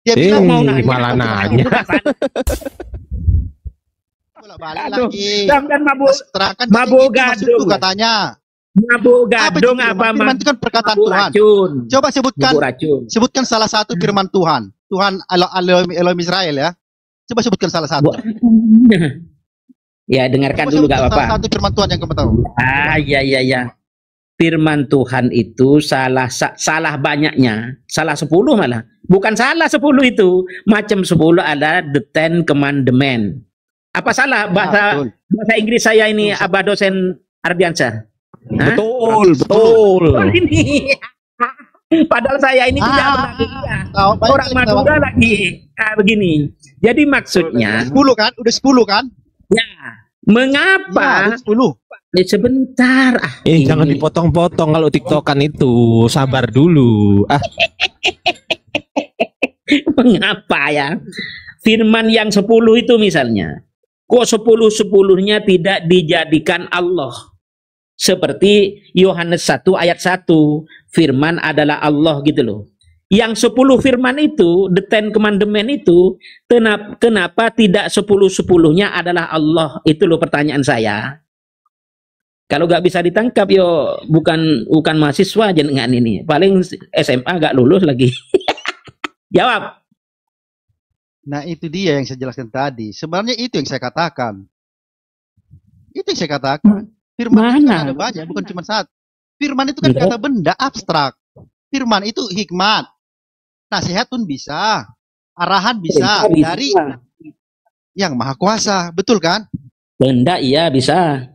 Dia bilang mau malah nanya. nanya. Bolak-balik Aduh, lagi. dan mabuk Terangkan mabuk itu maksudku gadung. katanya. Mabuk Apa itu gadung firman? apa Firman itu kan perkataan mabuk Tuhan. racun. Coba sebutkan Mabuk racun. sebutkan salah satu firman Tuhan. Tuhan Elohim Israel ya. Coba sebutkan salah satu. Ya, dengarkan Coba dulu sebutkan gak apa-apa. salah satu firman Tuhan yang kamu tahu. Iya. Firman Tuhan itu salah banyaknya, salah 10 malah. Bukan salah 10 itu, macam 10 ada the 10 commandment. Apa salah bahasa Inggris saya ini, Abah dosen Ardiansyah? Hah? Betul. Ini. Padahal saya ini tidak orang Madura lagi begini. Jadi maksudnya 10 kan? Udah 10 kan? ya, mengapa? Ya, 10. Sebentar. Jangan dipotong-potong kalau TikTokan itu. Sabar dulu. Mengapa ya? Firman yang 10 itu misalnya, kok 10-10-nya tidak dijadikan Allah? Seperti Yohanes 1 ayat 1, firman adalah Allah gitu loh. Yang 10 firman itu, the 10 commandment itu, kenapa tidak 10-10-nya adalah Allah? Itu loh pertanyaan saya. Kalau nggak bisa ditangkap, yo bukan mahasiswa jenengan ini. Paling SMA nggak lulus lagi. Jawab. Nah itu dia yang saya jelaskan tadi. Sebenarnya itu yang saya katakan. Itu yang saya katakan. Firman itu kan ada banyak, bukan cuma satu. Firman itu kan kata benda abstrak. Firman itu hikmat. Nasihat pun bisa. Arahan bisa. Dari yang maha kuasa. Betul kan? Benda iya bisa.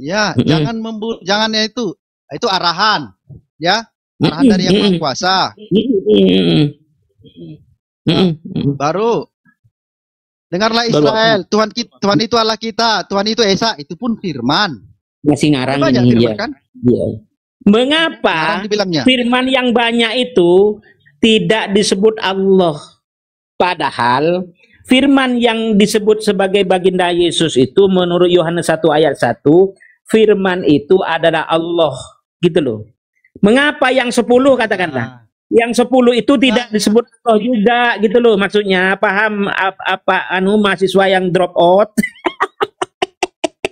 Ya, jangan itu arahan. Ya, arahan dari yang maha kuasa. Baru dengarlah Israel, Tuhan itu Allah kita, Tuhan itu Esa, itu pun firman. Masih ngarang banyak ini firman ya. kan? Ya. Mengapa firman yang banyak itu tidak disebut Allah? Padahal firman yang disebut sebagai baginda Yesus itu menurut Yohanes 1 ayat 1, firman itu adalah Allah, gitu loh. Mengapa yang 10 katakanlah? Yang 10 itu tidak disebut Allah juga, gitu loh. Maksudnya paham apa mahasiswa yang drop out?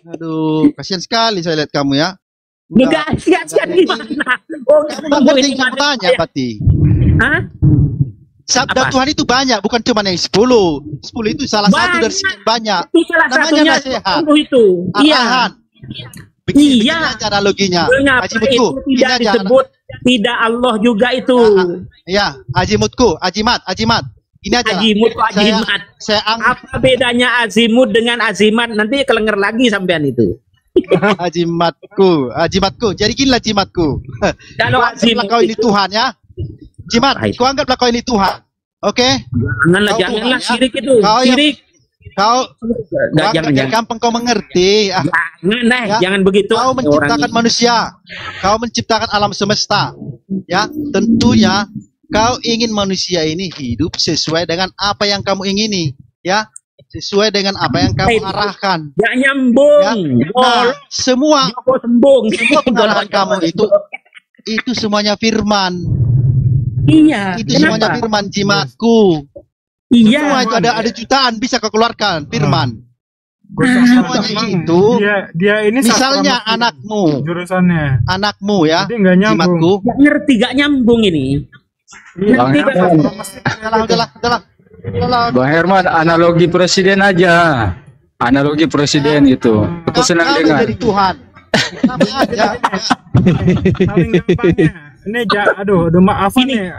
Aduh, kasihan sekali saya lihat kamu ya. Enggak, kasihan gimana? Kamu ngerti yang banyak berarti. Hah? Sabda Tuhan itu banyak, bukan cuma yang 10. 10 itu salah satu dari sekian banyak. Itu salah satunya nasihat. Itu. Arahan. Begini aja analoginya. Mengapa itu tidak disebut tidak Allah juga itu? Ya, ajimat. Ini aja. Ajimat. Apa bedanya azimut dengan azimat? Nanti kelenger lagi sampean itu. Ajimatku. Jadi ginilah jimatku. Kalau azimat kau ini Tuhan ya. Jimat, kau anggaplah kau ini Tuhan. Oke? Janganlah syirik itu. Syirik. Kau gampang kau mengerti. Jangan begitu. Kau menciptakan manusia. Kau menciptakan alam semesta. Ya, tentunya kau ingin manusia ini hidup sesuai dengan apa yang kamu ingini, ya. Sesuai dengan apa yang kamu arahkan. Gak nyambung. Ya? Nah, semua pengarahan kamu itu semuanya firman. Iya. Itu semuanya firman, jimatku. Iya. Semua itu ada jutaan bisa kau keluarkan firman. Semuanya itu. Dia ini misalnya anakmu. Jurusannya. Anakmu ya. Jadi nggak nyambung. Jimatku. Gak ngerti, gak nyambung ini. Udahlah. Bang Herman, analogi presiden aja. Analogi presiden itu. Aku senang dengar. Dari Tuhan. Sama aja. Paling gampangnya. Ini aduh maafan nih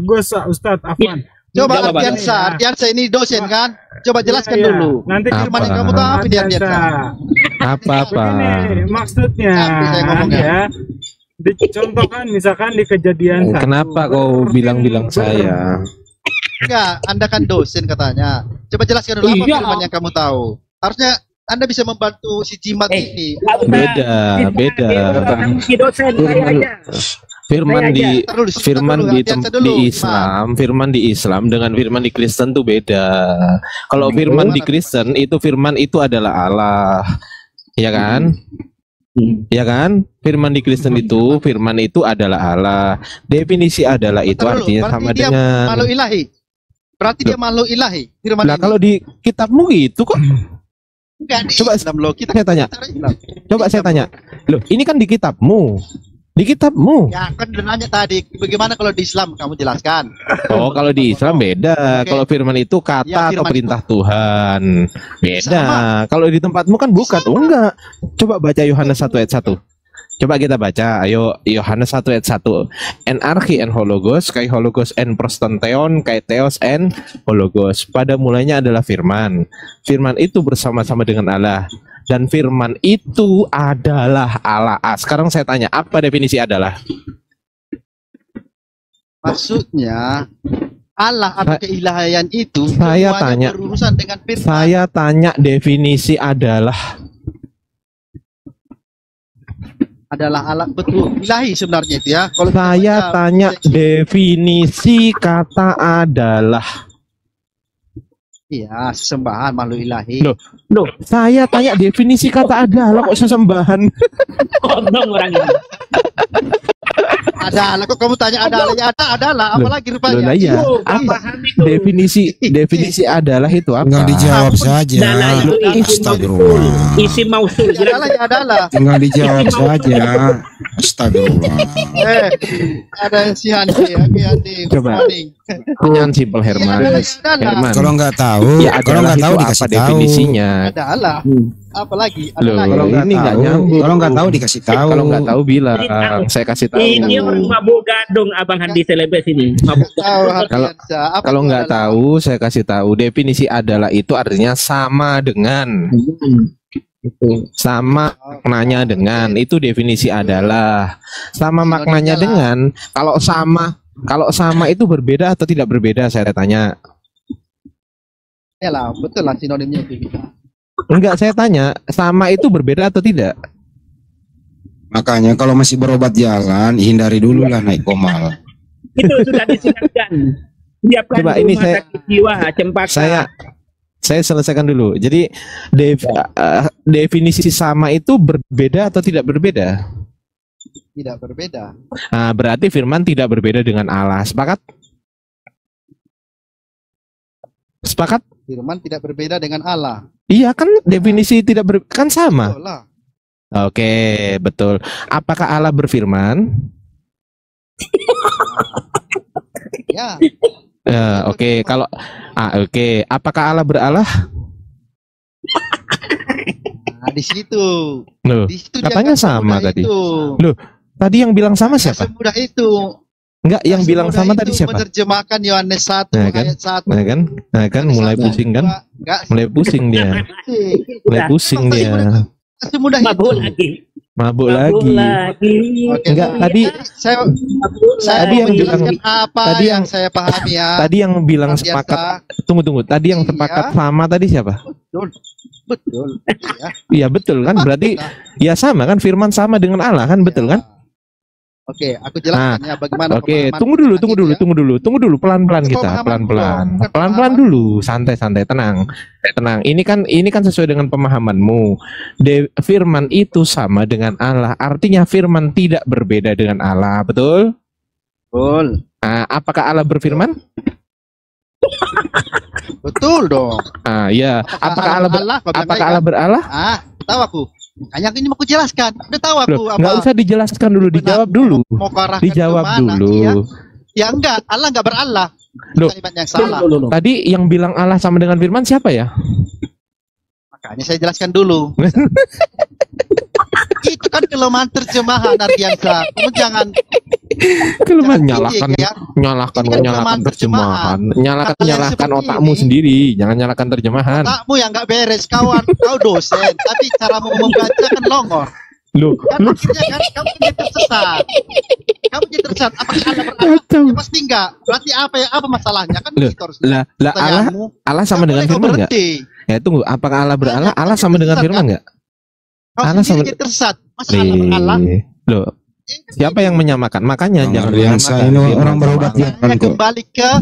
Gus Ustadz Afwan. Coba Ardiansyah ini dosen kan? Coba jelaskan dulu. Nanti firman yang kamu tahu apa Ardiansyah? Apa? Begini maksudnya ya. Dicontohkan misalkan di kejadian. Kenapa kau bilang saya? Enggak, Anda kan dosen katanya. Coba jelaskan dulu apa firman yang kamu tahu. Harusnya Anda bisa membantu si jimat ini. Beda. Firman di Islam dengan firman di Kristen tuh beda. Kalau firman di Kristen firman itu adalah Allah, ya kan? Ya kan? Firman di Kristen firman itu adalah Allah. Definisi adalah itu artinya sama dengan makhluk ilahi. Berarti dia makhluk ilahi. Firman Lah ini. kalau di kitabmu gitu kok. Enggak di Coba Islam loh. Kita saya tanya. bicara Islam. Coba saya tanya. Loh, ini kan di kitabmu. Di kitabmu. Ya kan udah nanya tadi, bagaimana kalau di Islam kamu jelaskan? Oh, kalau di Islam beda. Oke. Kalau firman itu kata Ya, atau firman perintah Tuhan. Beda. Sama. Kalau di tempatmu kan bukan. Oh, Sama. enggak. Coba baca Yohanes 1 ayat 1. Coba kita baca. Ayo Yohanes 1 ayat 1. En archi en hologos, kai hologos en prostanteon, kai theos en hologos. Pada mulanya adalah firman. Firman itu bersama-sama dengan Allah. Dan firman itu adalah Allah. Sekarang saya tanya, apa definisi adalah? Maksudnya Allah atau keilahian itu Saya semuanya tanya. berurusan dengan firman. Saya tanya definisi adalah. Adalah Allah betul ilahi sebenarnya itu ya. Kalau kita Saya baca tanya teks- definisi kata adalah. Iya, sesembahan makhluk ilahi. Loh. Loh, Saya tanya definisi kata adalah kok sesembahan. kondong orang ini. Adalah kok kamu tanya adalah apalagi rupanya. Loh, lah iya. Oh, Apa paham itu. definisi adalah itu apa? Tinggal dijawab saja. Adalah itu Astagfirullah. isi mausul. Adalah ya adalah. Tinggal dijawab saja. Astagfirullah. Ada si Handi, Handi. Coba. Pertanyaan simpel Herman. Herman. Kalau nggak tahu, Ya kalau adalah nggak tahu itu dikasih apa tahu. definisinya? Adalah. Apalagi Loh, adalah. Kalau nggak ini nggak tahu, nyambung. kalau nggak tahu dikasih tahu. Kalau nggak tahu bilang, saya kasih tahu. Ini orang mabuk gadung Abang Handi Selebes ini. Mabuk Tahu Kalau- Hardiansa. Apa Kalau itu nggak adalah? tahu, saya kasih tahu. Definisi adalah itu artinya sama dengan. Sama maknanya dengan. Itu definisi adalah. Sama maknanya dengan. Kalau sama itu berbeda atau tidak berbeda? Saya tanya. Ya lah, betul lah sinonimnya itu. Enggak, saya tanya. Sama itu berbeda atau tidak? Makanya kalau masih berobat jalan, hindari dulu lah naik komal. Itu sudah disidangkan. Siapkan Coba, di ini rumah saya- sakit jiwa Cempaka. Saya selesaikan dulu. Jadi definisi sama itu berbeda atau tidak berbeda? Tidak berbeda. Nah, berarti firman tidak berbeda dengan Allah. Sepakat? Sepakat? Firman tidak berbeda dengan Allah. Iya kan definisi kan sama. Betul lah. Oke, betul. Apakah Allah berfirman? Ya. Oke, kalau oke, apakah Allah beralah? Nah, di situ. Loh, Di situ dia katanya nggak sama semudah tadi. itu. Tadi yang bilang sama Nggak siapa? semudah itu. Enggak, yang Nggak bilang semudah sama itu tadi siapa? Menerjemahkan Yohanes 1 Nah, kan? ayat 1. Nah kan? Nah kan mulai pusing kan? Enggak Mulai pusing dia. Mulai pusing dia. semudah Mabuk itu. lagi. Mabuk Mabuk lagi. lagi. Oke, Enggak, tadi saya Mabuk Tadi yang lagi. bilang- menjelaskan apa tadi yang yang- saya pahami ya. tadi yang bilang Biasa. sepakat. Tunggu. Tadi yang Iya. sepakat sama tadi siapa? Betul. Ya. Iya betul kan? Berarti ya sama kan? Firman sama dengan Allah kan? Betul kan? Oke, aku jelaskan ya bagaimana Oke, pemahaman tunggu dulu, itu ya. tunggu dulu, pelan-pelan Itu kita, pemahaman pelan-pelan, dulu, bukan pelan-pelan pemahaman. dulu, santai-santai, tenang. Ini kan sesuai dengan pemahamanmu. Firman itu sama dengan Allah, artinya firman tidak berbeda dengan Allah, betul? Betul. Nah, apakah Allah berfirman? Betul dong. Ya. Apakah Allah kau bilang apakah baik, Allah kan? beralah? Tahu aku. Makanya ini mau aku jelaskan. Udah tahu aku Loh, apa. nggak usah dijelaskan dulu, dijawab dulu, Mau ke arah dijawab kemana, dulu. iya. Ya enggak, Allah enggak beralah. Loh. Kalimat yang salah. Tadi yang bilang Allah sama dengan firman siapa ya? Makanya saya jelaskan dulu. Itu kan kelemahan terjemahan Ardiansa. Kamu jangan Kelemahan jangan tinggi, ya. nyalahkan Ini kan kelemahan terjemahan, nyalakan Kata yang seperti otakmu ini. sendiri, jangan nyalakan terjemahan. Otakmu yang enggak beres, kawan. Kau dosen, tapi caramu membaca kan longor. Loh, Kan akhirnya kan kamu jadi tersesat. Kamu jadi tersesat. Apakah Allah beralah? kacau. Ya, pasti enggak. Berarti apa masalahnya? Kan Loh, gitu harusnya. Lah Allah Pertanyaanmu, Allah sama nggak dengan boleh kau firman enggak? berhenti. Ya tunggu, apakah Allah beralah? Allah sama dengan firman enggak? Kau Allah sendiri sama- jadi tersesat. Masa Allah beralah? Loh, siapa yang menyamakan? Makanya Bang jangan Ardiansa menyamakan ini firman orang sama berobat Allah. ya. Makanya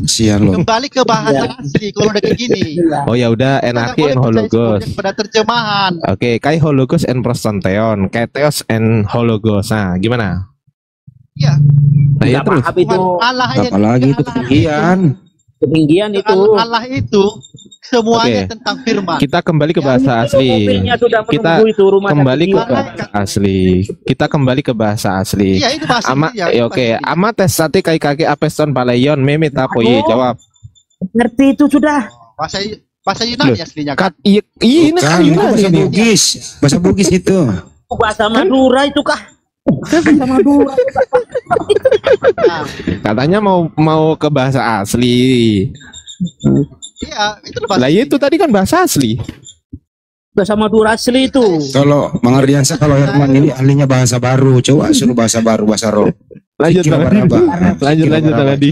Kasihan loh. kembali ke bahasa asli kalau udah kayak gini. Oh ya udah, Kita nggak enarki boleh and percaya hologos. sepenuhnya kepada terjemahan. Oke, kai hologos and prostanteon, kai theos and hologos. Nah, gimana? Iya. Nah, ya Nggak terus. paham itu. Tuhan Allah aja Apalagi itu Allah. ketinggian. Ketinggian itu. Allah itu semuanya Oke. tentang firman. Kita kembali ke bahasa Itu asli. mobilnya sudah Kita menunggu itu rumah kembali sakit ke jiwa. bahasa asli. Kita kembali ke bahasa asli. Iya itu bahasa Ama, India, ya, itu oke. bahasa India. Ama tes sate kai kaki apeston palayon meme tapoyi Aduh. jawab. Ngerti itu sudah. Bahasa Yunani aslinya kan. Kat iya ini Bukan, kan itu Yunani bahasa ini. Bugis. Bahasa Bugis itu. Bahasa Madura itu kah? Bahasa Madura. Nah, Katanya mau ke bahasa asli. iya itu bahasa Lah itu tadi kan bahasa asli. Bahasa Madura asli itu. Kalau Bang Ardiansa, kalau Herman ini ahlinya bahasa baru. Coba suruh bahasa baru, bahasa roh. Lanjut Fikih Bang Adi. apa-apa. Lanjut Fikih Bang apa-apa. Adi.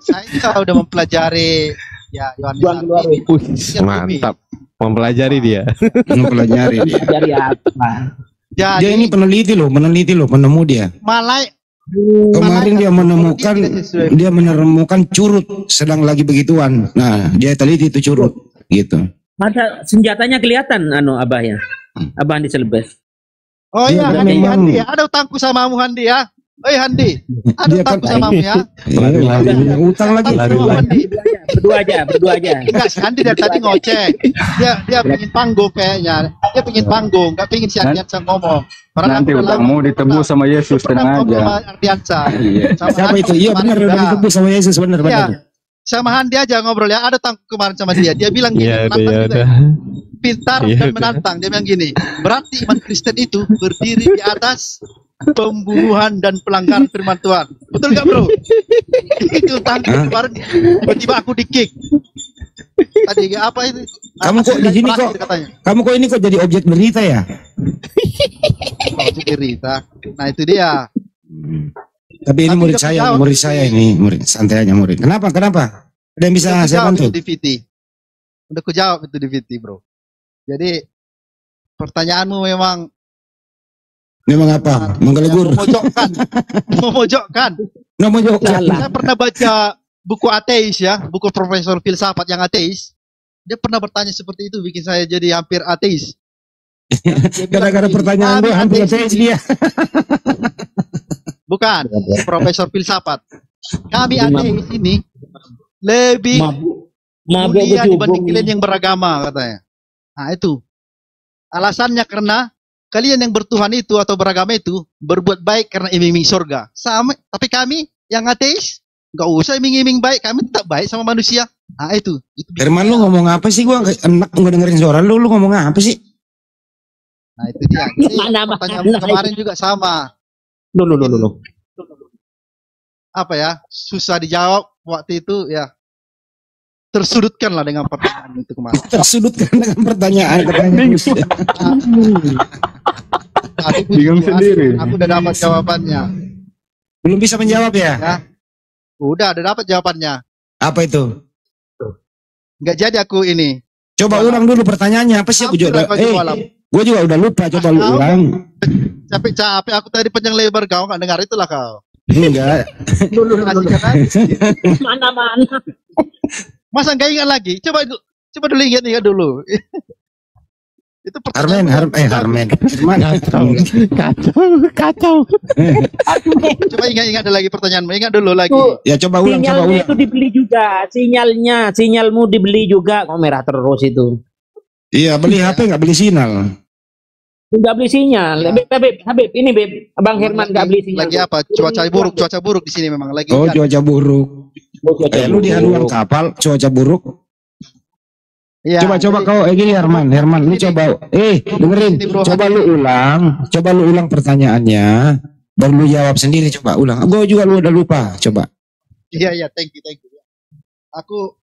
Saya juga udah mempelajari ya Yohanes Buang keluar. 1 ini. Wih, mantap. Mempelajari dia. Mempelajari dia. Dari apa? Dia Jadi ini peneliti loh, penemu dia. malai Kemarin dia menemukan dia curut sedang lagi begituan. Nah, dia teliti itu curut gitu. Masa senjatanya kelihatan abah ya. Abah di Selbes. Oh Dia iya, kan Handi, memang- Handi, ada utangku samamu Handi ya. Oi Handi, ada Dia utangku kan- samamu ya. Iya, utang lagi. Utangku sama Handi. Berdua aja. Enggak, si Handi dari tadi ngoceh. Dia pengen panggung kayaknya. Dia pengen panggung, enggak pengen si Ardiansa ngomong. Padahal Nanti aku udah utangmu lama- ditebus sama Yesus, pernah tenang ngobrol aja. sama Ardiansa. Iya. Sama Siapa Handi itu? Iya kemarin benar, udah juga. ditebus sama Yesus, benar Iya. benar. Sama Handi aja ngobrol ya. Ada utangku kemarin sama dia. Dia bilang gini, Iya udah menantang ya juga. udah. Pintar Iya, dan udah. menantang. Dia bilang gini, berarti iman Kristen itu berdiri di atas pembunuhan dan pelanggaran firman Tuhan. Betul nggak bro? Itu utangku Hah? kemarin. Tiba-tiba aku di-kick. Tadi apa itu? Kamu kok di sini Terakhir kok? katanya. Kamu kok ini kok jadi objek berita ya? Oh, cerita. Nah itu dia. Tapi ini Tapi murid udah saya, kejawab. murid saya ini, murid santai aja murid. Kenapa? Ada yang bisa Udah saya kujawab bantu? itu di VT. Udah kujawab itu di VT bro. Jadi pertanyaanmu memang Memang apa? Menggelegur. memojokkan. Memojokkan. Nggak mau jawab. Salah. Saya pernah baca buku ateis ya, buku profesor filsafat yang ateis. Dia pernah bertanya seperti itu, bikin saya jadi hampir ateis. Dia bilang Gara-gara begini, pertanyaan "Kami gue hampir ateis ateis ini." dia. Bukan, profesor filsafat. Kami ateis ini lebih Mabuk mulia dibanding kecubung. kalian yang beragama katanya. Nah itu alasannya karena kalian yang bertuhan itu atau beragama itu berbuat baik karena iming-iming surga. Sama, tapi kami yang ateis nggak usah iming-iming baik, kami tetap baik sama manusia. Nah itu. Herman lu ngomong apa sih? Gua nggak enak nggak dengerin suara lu. Lu ngomong apa sih? Nah itu dia. Jadi, Mana-mana. pertanyaan kemarin juga sama. Loh. Apa ya? Susah dijawab waktu itu ya. Tersudutkan lah dengan pertanyaan itu kemarin. Tersudutkan dengan pertanyaan. Tapi puji Bingung Tuhan, sendiri. aku udah dapat jawabannya. Belum bisa menjawab ya? Udah dapat jawabannya. Apa itu? Nggak jadi aku ini. Coba ulang dulu pertanyaannya. Apa sih? Aku juga, Hampir aku malam. gue juga udah lupa. Coba lu ulang. Capek-capek aku tadi panjang lebar kau nggak dengar itulah kau. Enggak. Kasihkan aja. Mana-mana. Masa nggak ingat lagi? Coba dulu ingat dulu. Itu Harmen. pertanyaan. Herman. Kacau. Coba ingat lagi pertanyaanmu. Ingat dulu lagi. Ya coba ulang. Sinyalnya itu dibeli juga. Sinyalmu dibeli juga. Kok merah terus itu. Iya, beli HP nggak beli sinyal. Nggak beli sinyal. Habib, ini Beb. Abang Herman nggak beli sinyal. Lagi apa? Cuaca buruk di sini memang lagi. Oh, hujan. cuaca buruk. Lu di haluan kapal, cuaca buruk. Iya, Coba jadi- kau gini Herman, lu coba dengerin. Ini, bro. Coba lu ulang pertanyaannya. Baru lu jawab sendiri, coba ulang. Gue juga lu udah lupa, coba. Iya, thank you. Aku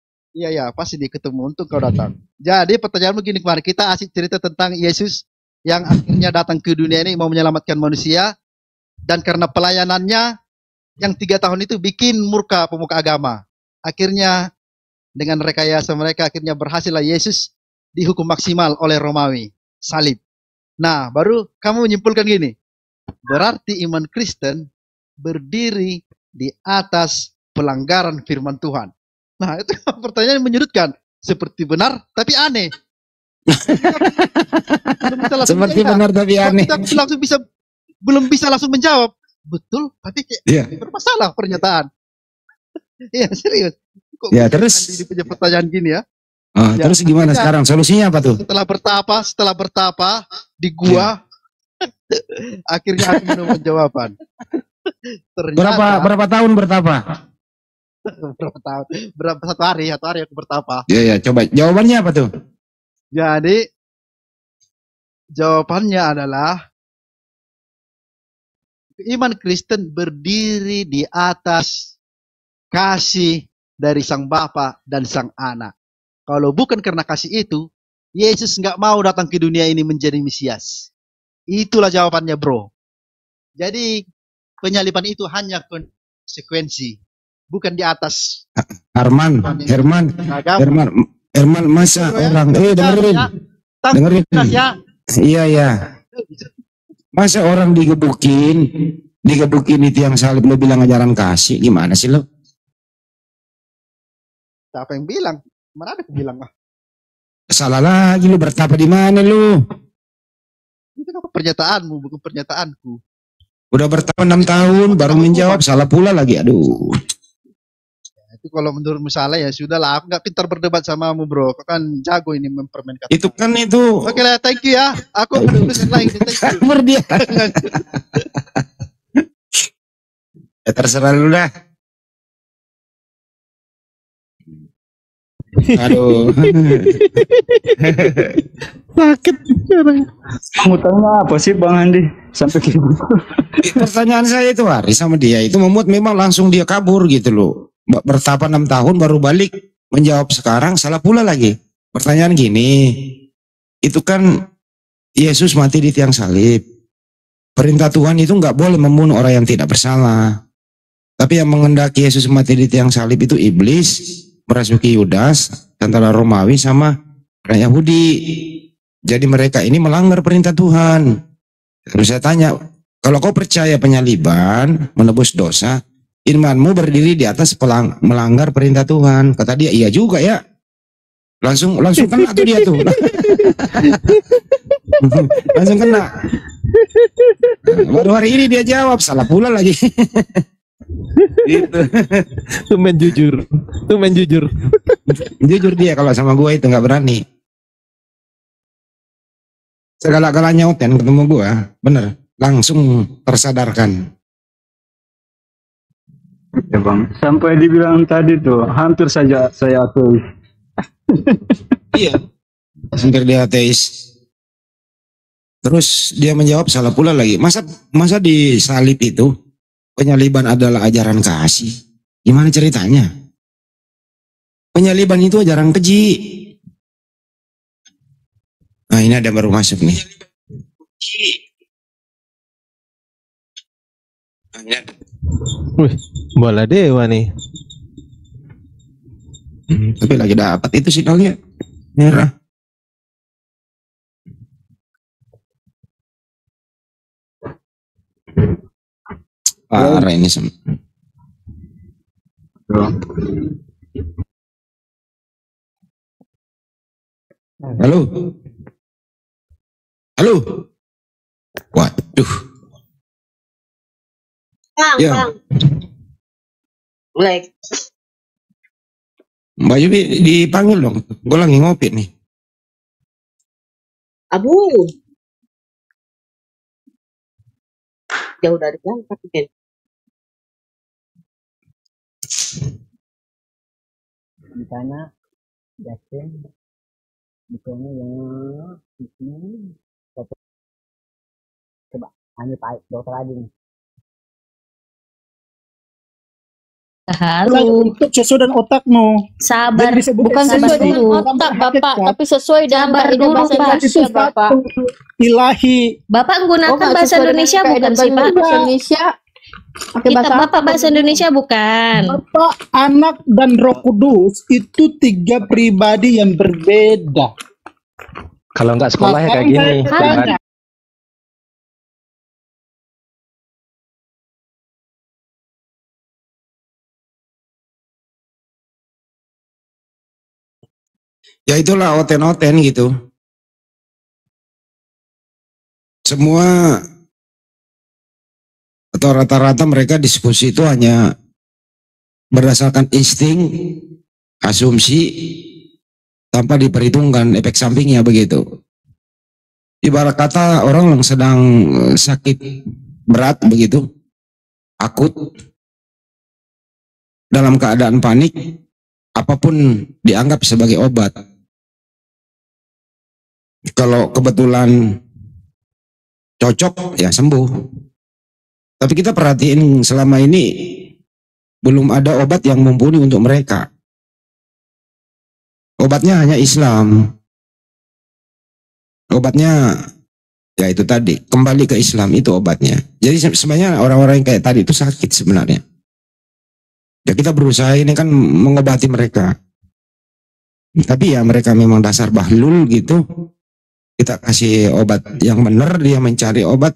pasti ketemu untuk kau datang. Jadi pertanyaanmu gini kemarin, kita asik cerita tentang Yesus yang akhirnya datang ke dunia ini mau menyelamatkan manusia, dan karena pelayanannya yang 3 tahun itu bikin murka pemuka agama. Akhirnya dengan rekayasa mereka akhirnya berhasillah Yesus dihukum maksimal oleh Romawi, salib. Nah, baru kamu menyimpulkan gini. Berarti iman Kristen berdiri di atas pelanggaran firman Tuhan. Nah, itu pertanyaan yang menyudutkan. Seperti benar, tapi aneh. Belum bisa langsung Seperti menjawab. benar tapi aneh. Kita belum bisa langsung menjawab. Betul, tapi kayak Iya. bermasalah pernyataan. Iya serius. Kok Ya, bisa terus? Andi punya pertanyaan gini ya? Ya, Terus gimana akhirnya sekarang? Solusinya apa tuh? setelah bertapa di gua, akhirnya aku menemukan jawaban. Ternyata Berapa tahun bertapa? berapa tahun? Satu hari aku bertapa. Ya, coba jawabannya apa tuh? Jadi jawabannya adalah iman Kristen berdiri di atas kasih dari Sang Bapa dan Sang Anak. Kalau bukan karena kasih itu, Yesus nggak mau datang ke dunia ini menjadi Mesias. Itulah jawabannya, bro. Jadi penyaliban itu hanya konsekuensi, bukan di atas Herman, agama. masa Ya, orang, dengerin, ya. dengerin. Ya. Iya. Masa orang digebukin itu yang salib lo bilang ajaran kasih, gimana sih lo? Siapa yang bilang? Mana ada yang bilang mah? Salah lagi lu, bertapa di mana lu? Itu kan pernyataanmu, bukan pernyataanku. Udah bertapa 6 tahun baru menjawab, salah pula lagi. Aduh. Itu kalau menurutmu salah ya sudahlah, aku nggak pintar berdebat samamu, bro. Kau kan jago ini mempermainkan. Itu kan itu. Oke lah, thank you ya. Aku ada urusan lain. Thank you. Dia. Ya terserah lu dah. Aduh. Sakit sekarang. Kamu tanya apa sih Bang Andi? Sampai kayak gitu. Pertanyaan saya itu Hari sama dia itu membuat memang langsung dia kabur gitu loh. Bertapa 6 tahun baru balik menjawab sekarang salah pula lagi. Pertanyaan gini, itu kan Yesus mati di tiang salib. Perintah Tuhan itu nggak boleh membunuh orang yang tidak bersalah. Tapi yang mengendaki Yesus mati di tiang salib itu iblis merasuki Yudas, tentara Romawi sama orang Yahudi. Jadi mereka ini melanggar perintah Tuhan. Terus saya tanya, kalau kau percaya penyaliban menebus dosa, imanmu berdiri di atas melanggar perintah Tuhan. Kata dia, iya juga ya. Langsung kena tuh dia tuh. Langsung kena. Baru hari ini dia jawab, salah pula lagi. Gitu. Tumen jujur. Jujur dia kalau sama gue itu nggak berani. Segala-galanya oten ketemu gue, bener. Langsung tersadarkan. Ya Bang, sampai dibilang tadi tuh hampir saja saya ateis. Iya. Hampir dia ateis. Terus dia menjawab salah pula lagi. Masa di salib itu penyaliban adalah ajaran kasih? Gimana ceritanya? Penyaliban itu ajaran keji. Nah ini ada baru masuk nih. Wih, bola dewa nih. Tapi lagi dapat itu sinyalnya merah. Parah ini semua. Halo. Waduh. Bang, Ya. Bang. Black. Mbak Yubi dipanggil dong. Gue lagi ngopi nih. Abu. Jauh dari berangkat kan. Di sana Jackson bukannya yang ini coba ambil Pak dokter lagi nih. Halo. Untuk sesuai dengan otakmu. Sabar, Jadi disebut bukan sabar sesuai dengan dulu. otak Bapak, Hakikat. tapi sesuai dengan Sabar kaidah dulu, bahasa Pak. Indonesia Bapak. Ilahi. Bapak menggunakan bahasa Indonesia bukan sih Pak? Bahasa Indonesia. Pakai Kita bahasa Bapak bahasa Indonesia bukan? Bapa, Anak, dan Roh Kudus itu 3 pribadi yang berbeda. Kalau nggak sekolah ya kayak gini. Halo. Ya itulah oten-oten gitu. Semua atau rata-rata mereka diskusi itu hanya berdasarkan insting, asumsi, tanpa diperhitungkan efek sampingnya begitu. Ibarat kata orang yang sedang sakit berat begitu, akut, dalam keadaan panik, apapun dianggap sebagai obat. Kalau kebetulan cocok, ya sembuh. Tapi kita perhatiin selama ini belum ada obat yang mumpuni untuk mereka. Obatnya hanya Islam. Obatnya ya itu tadi, kembali ke Islam, itu obatnya. Jadi sebenarnya orang-orang yang kayak tadi itu sakit sebenarnya. Ya kita berusaha ini kan mengobati mereka. Tapi ya mereka memang dasar bahlul gitu. Kita kasih obat yang benar, dia mencari obat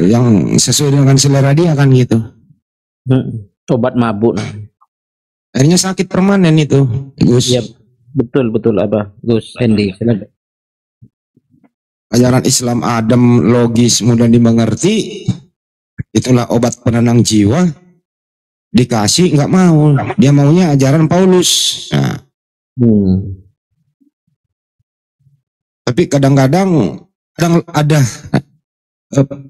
yang sesuai dengan selera dia kan gitu. Obat mabuk. Akhirnya sakit permanen itu, Gus. Iya, betul apa, Gus Hendy. Ajaran Islam adem, logis, mudah dimengerti. Itulah obat penenang jiwa. Dikasih nggak mau, dia maunya ajaran Paulus. Nah. Tapi kadang-kadang ada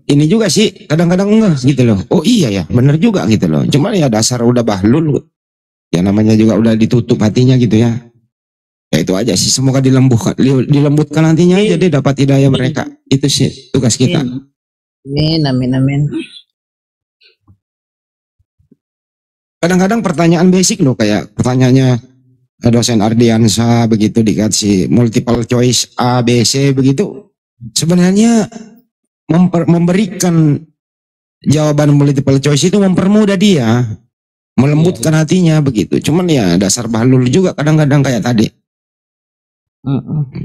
ini juga sih, kadang-kadang enggak gitu loh. Oh iya ya, bener juga gitu loh. Cuma ya dasar udah bahlul, ya namanya juga udah ditutup hatinya gitu ya. Ya itu aja sih, semoga dilembutkan nantinya aja deh, dapat hidayah mereka. Itu sih tugas kita. Amin. Kadang-kadang pertanyaan basic loh, kayak pertanyaannya dosen Ardiansa begitu dikasih multiple choice A, B, C begitu. Sebenarnya memberikan jawaban multiple choice itu mempermudah dia, melembutkan hatinya begitu. Cuman ya dasar bahlul juga kadang-kadang kayak tadi.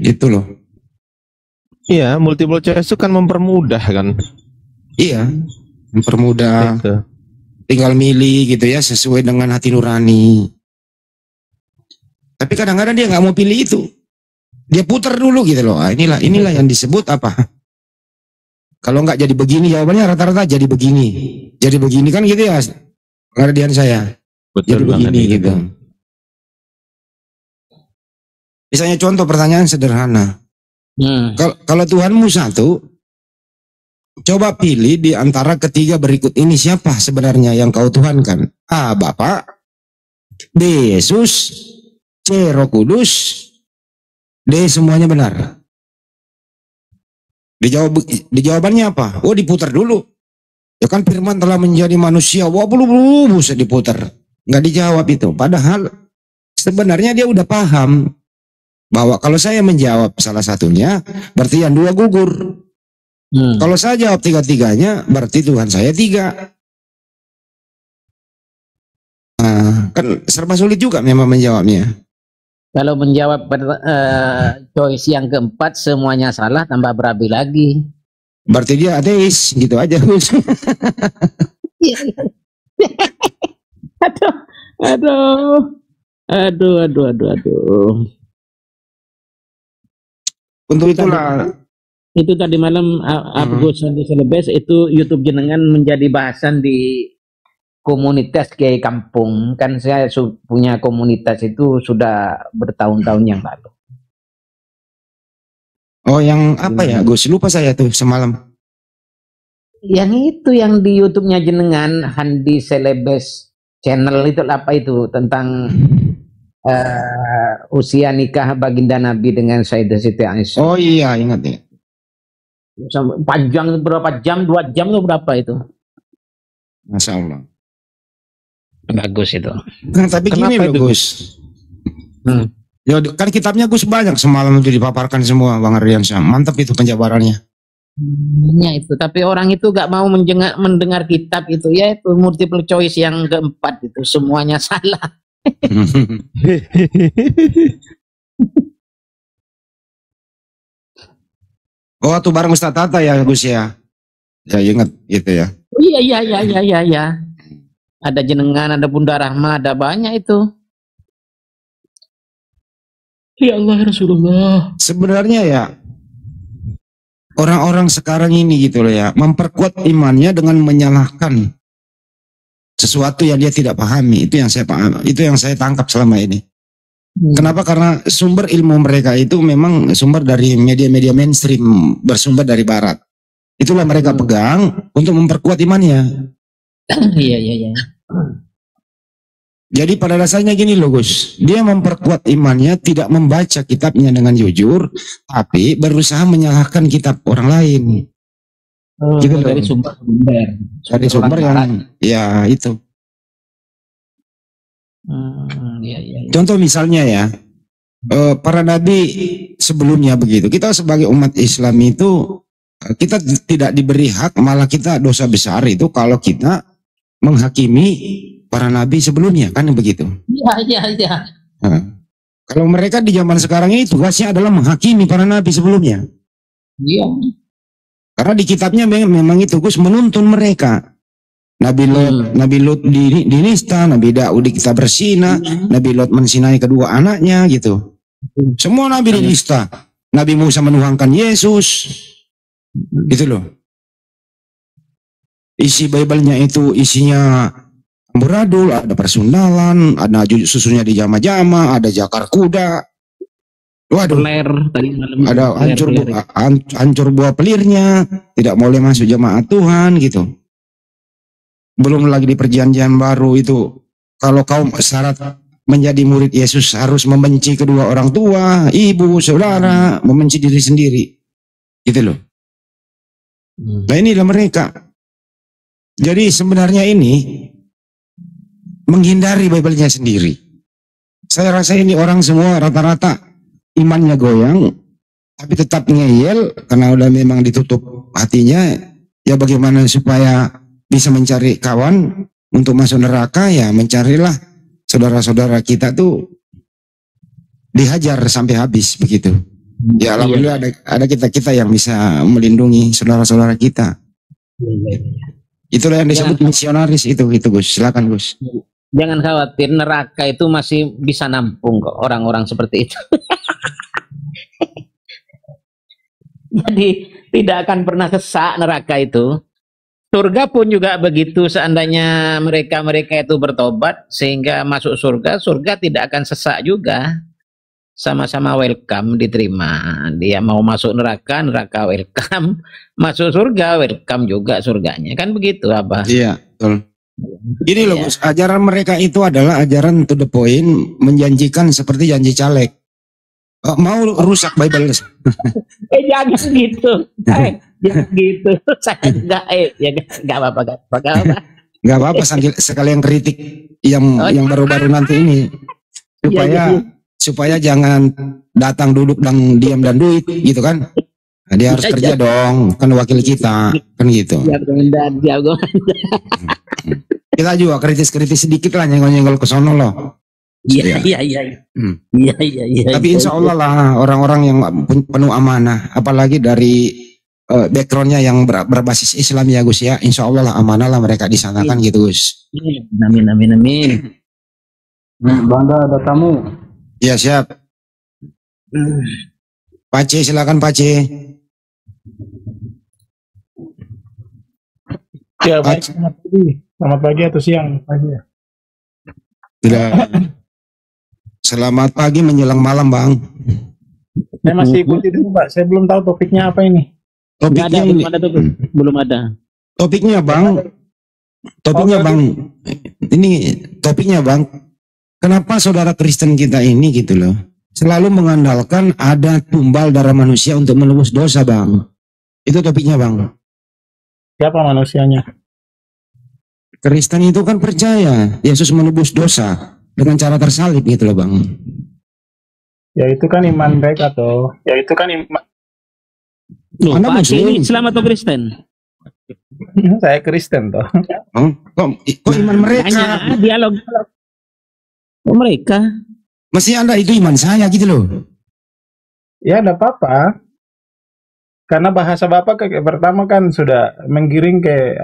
Gitu loh. Iya, multiple choice itu kan mempermudah kan. Iya, mempermudah. Gitu. Tinggal milih gitu ya, sesuai dengan hati nurani. Tapi kadang-kadang dia nggak mau pilih itu. Dia putar dulu gitu loh. Inilah yang disebut apa? Kalau nggak jadi begini, jawabannya rata-rata jadi begini. Jadi begini kan gitu ya, Ardian saya. Betul jadi begini gitu. Misalnya contoh pertanyaan sederhana. Kalau Tuhanmu satu, coba pilih di antara ketiga berikut ini, siapa sebenarnya yang kau tuhankan? A. Bapak, B. Yesus, C. Roh Kudus, D. Semuanya benar. Di jawabannya apa? Oh, diputar dulu. Ya kan firman telah menjadi manusia. Wah, buset diputar. Nggak dijawab itu. Padahal sebenarnya dia udah paham bahwa kalau saya menjawab salah satunya, berarti yang dua gugur. Kalau saya jawab tiga-tiganya, berarti Tuhan saya tiga. Nah, kan serba sulit juga memang menjawabnya. Kalau menjawab choice yang keempat semuanya salah, tambah berabi lagi. Berarti dia ateis, gitu aja. Aduh. Untuk itulah. Itu tadi malam Gus Hendy Selebes itu YouTube jenengan menjadi bahasan di komunitas Kiai Kampung. Kan saya punya komunitas itu sudah bertahun-tahun yang lalu. Oh, yang apa ya Gus? Lupa saya tuh semalam. Yang itu yang di YouTube-nya jenengan, Hendy Selebes channel itu apa itu, tentang usia nikah baginda Nabi dengan Sayyidah Siti Aisyah. Oh iya, ingat ya. Panjang berapa jam, 2 jam atau berapa itu? Masya Allah. Bagus itu. Nah, tapi gini loh Gus. Ya, kan kitabnya Gus banyak semalam itu dipaparkan semua Bang Ardiansyah. Mantap itu penjabarannya. Ya itu, tapi orang itu gak mau mendengar kitab itu, ya itu multiple choice yang keempat itu semuanya salah. Oh, tuh bareng Ustaz Tata ya Gus ya. Ya ingat gitu ya. Iya. Ada jenengan, ada Bunda Rahma, ada banyak itu. Ya Allah Rasulullah. Sebenarnya ya orang-orang sekarang ini gitu loh ya, memperkuat imannya dengan menyalahkan sesuatu yang dia tidak pahami. Itu yang saya paham, itu yang saya tangkap selama ini. Kenapa? Karena sumber ilmu mereka itu memang sumber dari media-media mainstream, bersumber dari barat. Itulah mereka pegang untuk memperkuat imannya. Iya. Jadi pada dasarnya gini loh Gus, dia memperkuat imannya, tidak membaca kitabnya dengan jujur, tapi berusaha menyalahkan kitab orang lain. Gitu Dari loh. sumber. Dari sumber yang, ya itu. Iya. Contoh misalnya ya, para nabi sebelumnya begitu. Kita sebagai umat Islam itu, kita tidak diberi hak, malah kita dosa besar itu kalau kita menghakimi para nabi sebelumnya, kan begitu. Iya. Nah, kalau mereka di zaman sekarang ini tugasnya adalah menghakimi para nabi sebelumnya. Iya. Karena di kitabnya memang itu Gus, menuntun mereka. Nabi Lut dinista, Nabi Daud kita bersina, Nabi Lot mensinai kedua anaknya gitu. Semua nabi dinista. Nabi Musa menuhankan Yesus. Gitu loh. Isi Bible-nya itu isinya amburadul, ada persundalan, ada susunya di jama-jama, ada jakar kuda. Waduh, tadi malam ada hancur buah pelirnya, tidak boleh masuk jemaat Tuhan gitu. Belum lagi di perjanjian baru itu, kalau kaum syarat menjadi murid Yesus harus membenci kedua orang tua, ibu, saudara, membenci diri sendiri. Gitu loh. Nah inilah mereka. Jadi sebenarnya ini menghindari Bible-nya sendiri. Saya rasa ini orang semua rata-rata imannya goyang, tapi tetap ngeyel karena udah memang ditutup hatinya. Ya bagaimana supaya bisa mencari kawan untuk masuk neraka, ya mencarilah saudara-saudara kita tuh dihajar sampai habis begitu. Ya alhamdulillah ada kita yang bisa melindungi saudara-saudara kita. Itulah yang disebut misionaris itu Gus. Silakan Gus. Jangan khawatir, neraka itu masih bisa nampung kok orang-orang seperti itu. Jadi tidak akan pernah kesak neraka itu. Surga pun juga begitu, seandainya mereka itu bertobat sehingga masuk surga, surga tidak akan sesak juga. Sama-sama welcome, diterima. Dia mau masuk neraka, neraka welcome. Masuk surga, welcome juga surganya. Kan begitu apa? Iya, betul. Gini loh Gus, ajaran mereka itu adalah ajaran to the point, menjanjikan seperti janji caleg. Mau rusak Bible. Jangan gitu. Jangan gitu. Saya enggak apa-apa. Enggak apa-apa sekalian kritik yang baru-baru nanti ini. Supaya jangan datang duduk dan diam dan duit gitu kan. Nah, dia harus kerja dong, kan wakil kita kan gitu. Kita juga kritis-kritis sedikit lah, nyenggol-nyenggol ke sono loh. Iya. Tapi insya Allah lah orang-orang yang penuh amanah, apalagi dari backgroundnya yang berbasis Islam ya Gus ya, insya Allah lah amanah lah mereka di sana kan gitu Gus. Amin. Bangga ada tamu. Ya siap. Pace, silakan Pace. Ya baik, selamat pagi atau siang pagi ya. Tidak. Selamat pagi menjelang malam Bang. Saya masih ikuti dulu Pak, saya belum tahu topiknya apa ini. Topiknya belum ada. Topiknya Bang. Ini topiknya Bang. Kenapa saudara Kristen kita ini gitu loh selalu mengandalkan ada tumbal darah manusia untuk menebus dosa Bang. Itu topiknya Bang. Siapa manusianya? Kristen itu kan percaya Yesus menebus dosa dengan cara tersalib gitu loh Bang. Ya itu kan iman mereka toh. Anda ini Islam atau Kristen? Saya Kristen toh. Kok iman mereka? Dialog. Mereka. Masih Anda itu iman saya gitu loh. Ya enggak apa-apa. Karena bahasa Bapak pertama kan sudah menggiring ke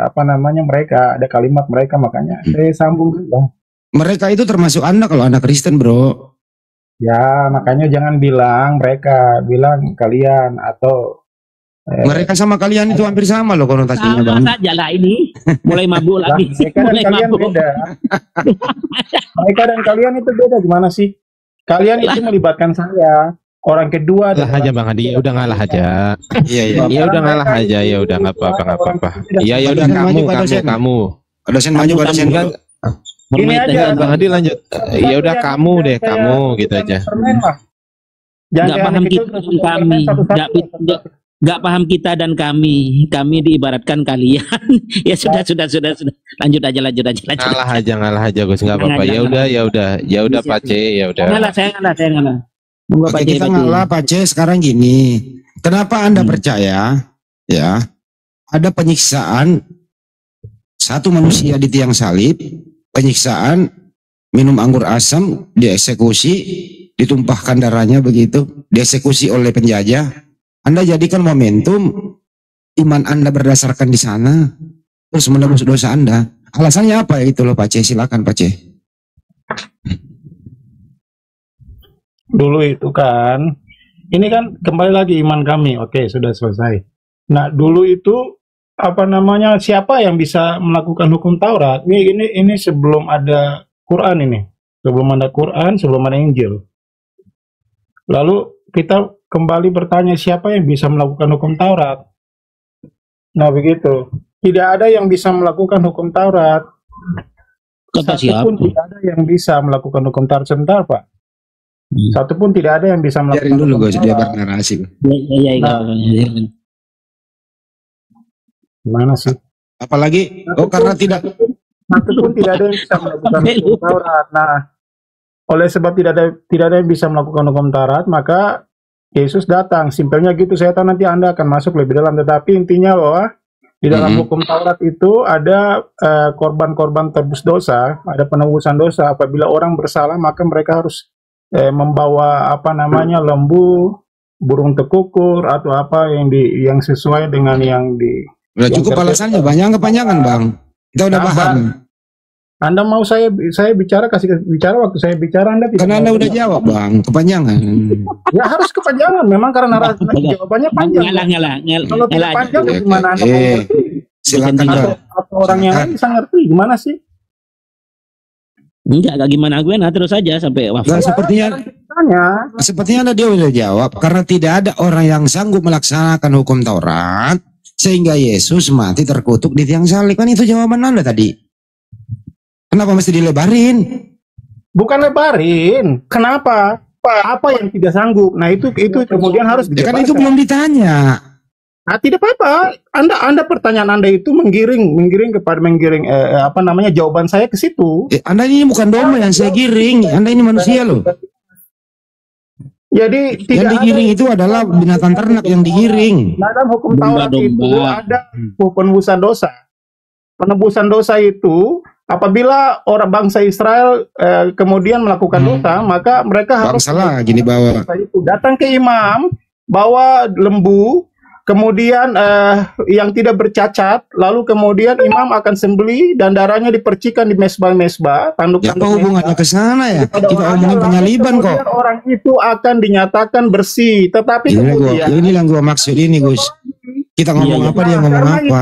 mereka, ada kalimat mereka, makanya saya sambung juga. Mereka itu termasuk Anda kalau Anda Kristen bro. Ya makanya jangan bilang mereka, bilang kalian atau Mereka sama kalian itu hampir sama loh konotasinya, Sama Bang. saja lah ini. Mulai mabuk Lah, lagi. mereka dan Mulai kalian mabuk. beda. Mereka dan kalian itu beda gimana sih? Kalian itu melibatkan saya. Orang kedua Ngalah aja Bang Adi, ya udah ngalah aja. Iya, iya. Ya udah ngalah aja, ya udah nggak apa-apa, nggak apa-apa. Ya ya udah Dosen maju, Pak dosen. kamu. Dosen maju, Pak dosen. Enggak, Ini aja. Bang Adi lanjut. Ya udah kamu deh, Saya kamu gitu aja. permen lah. Jangan Nggak kayak paham anak kecil kita terus dan kami. permen satu-satu. Nggak paham kita dan kami. Kami diibaratkan kalian. Ya sudah. Lanjut aja. Ngalah aja Gus, nggak apa-apa. Ya udah Pak C, ya udah. Saya ngalah. Monggo, Oke, Pak kita J, Pak J. ngalah Pak C sekarang gini. Kenapa Anda percaya ya ada penyiksaan satu manusia di tiang salib, penyiksaan minum anggur asam, dieksekusi, ditumpahkan darahnya begitu, dieksekusi oleh penjajah. Anda jadikan momentum iman Anda berdasarkan di sana terus menebus dosa Anda. Alasannya apa itu loh Pak C? Silakan Pak C. Dulu itu kan, ini kan kembali lagi iman kami. Oke, sudah selesai. Nah, dulu itu apa namanya? Siapa yang bisa melakukan hukum Taurat? Ini sebelum ada Quran ini. Sebelum ada Quran, sebelum ada Injil. Lalu kita kembali bertanya siapa yang bisa melakukan hukum Taurat? Nah, begitu. Tidak ada yang bisa melakukan hukum Taurat. Kata Satu siapa? pun tidak ada yang bisa melakukan hukum Taurat. Sebentar, Pak. Satu pun tidak ada yang bisa melakukan Biarin dulu hukum Gus, dia Taurat. bernarasi. Ya. Gimana sih? Apalagi, karena tidak Satu pun tidak ada yang bisa melakukan hukum Taurat. Nah, oleh sebab tidak ada yang bisa melakukan hukum Taurat, maka Yesus datang. Simpelnya gitu. Saya tahu nanti Anda akan masuk lebih dalam. Tetapi intinya bahwa di dalam hukum Taurat itu ada korban-korban tebus dosa, ada penebusan dosa. Apabila orang bersalah, maka mereka harus membawa apa namanya lembu, burung tekukur atau apa yang sesuai dengan yang di. udah cukup alasannya, banyak kepanjangan Bang. Kita udah Nah, paham. Anda mau saya bicara, kasih bicara, waktu saya bicara Anda tidak. Karena Anda mau udah jawab Bang, kepanjangan. Ya harus kepanjangan, memang karena jawabannya panjang. Ngalah. Kalau tidak panjang, Oke, gimana Anda mau ngerti? Silakan Bang. Atau orang yang lain bisa ngerti, gimana sih? Enggak gimana gue, terus saja sampai Nah, wafat. sepertinya Anda dia udah jawab, karena tidak ada orang yang sanggup melaksanakan hukum Taurat sehingga Yesus mati terkutuk di tiang salib. Kan itu jawaban Anda tadi. Kenapa mesti dilebarin? Bukan lebarin. Kenapa? Apa yang tidak sanggup? Nah, itu kemudian harus Ya kan dijabarkan. itu belum ditanya. Ah, tidak apa-apa. Anda pertanyaan Anda itu menggiring apa namanya jawaban saya ke situ. Anda ini bukan domba yang saya giring, Anda ini manusia loh. Jadi Yang tidak digiring itu adalah binatang ternak yang digiring. dalam hukum Taurat itu Domba-domba. ada penebusan dosa. Penebusan dosa itu apabila orang bangsa Israel kemudian melakukan dosa, maka mereka harus Bangsa lah gini bawa. datang ke imam, bawa lembu, kemudian yang tidak bercacat, lalu kemudian imam akan sembelih dan darahnya dipercikan di mesbah-mesbah, Ya tanduk-tanduk apa hubungannya ke sana ya? Kita omongin penyaliban kok. kemudian orang itu akan dinyatakan bersih, tetapi kemudian Ini yang gua maksud ini Gus. Kita ngomong apa dia ngomong apa?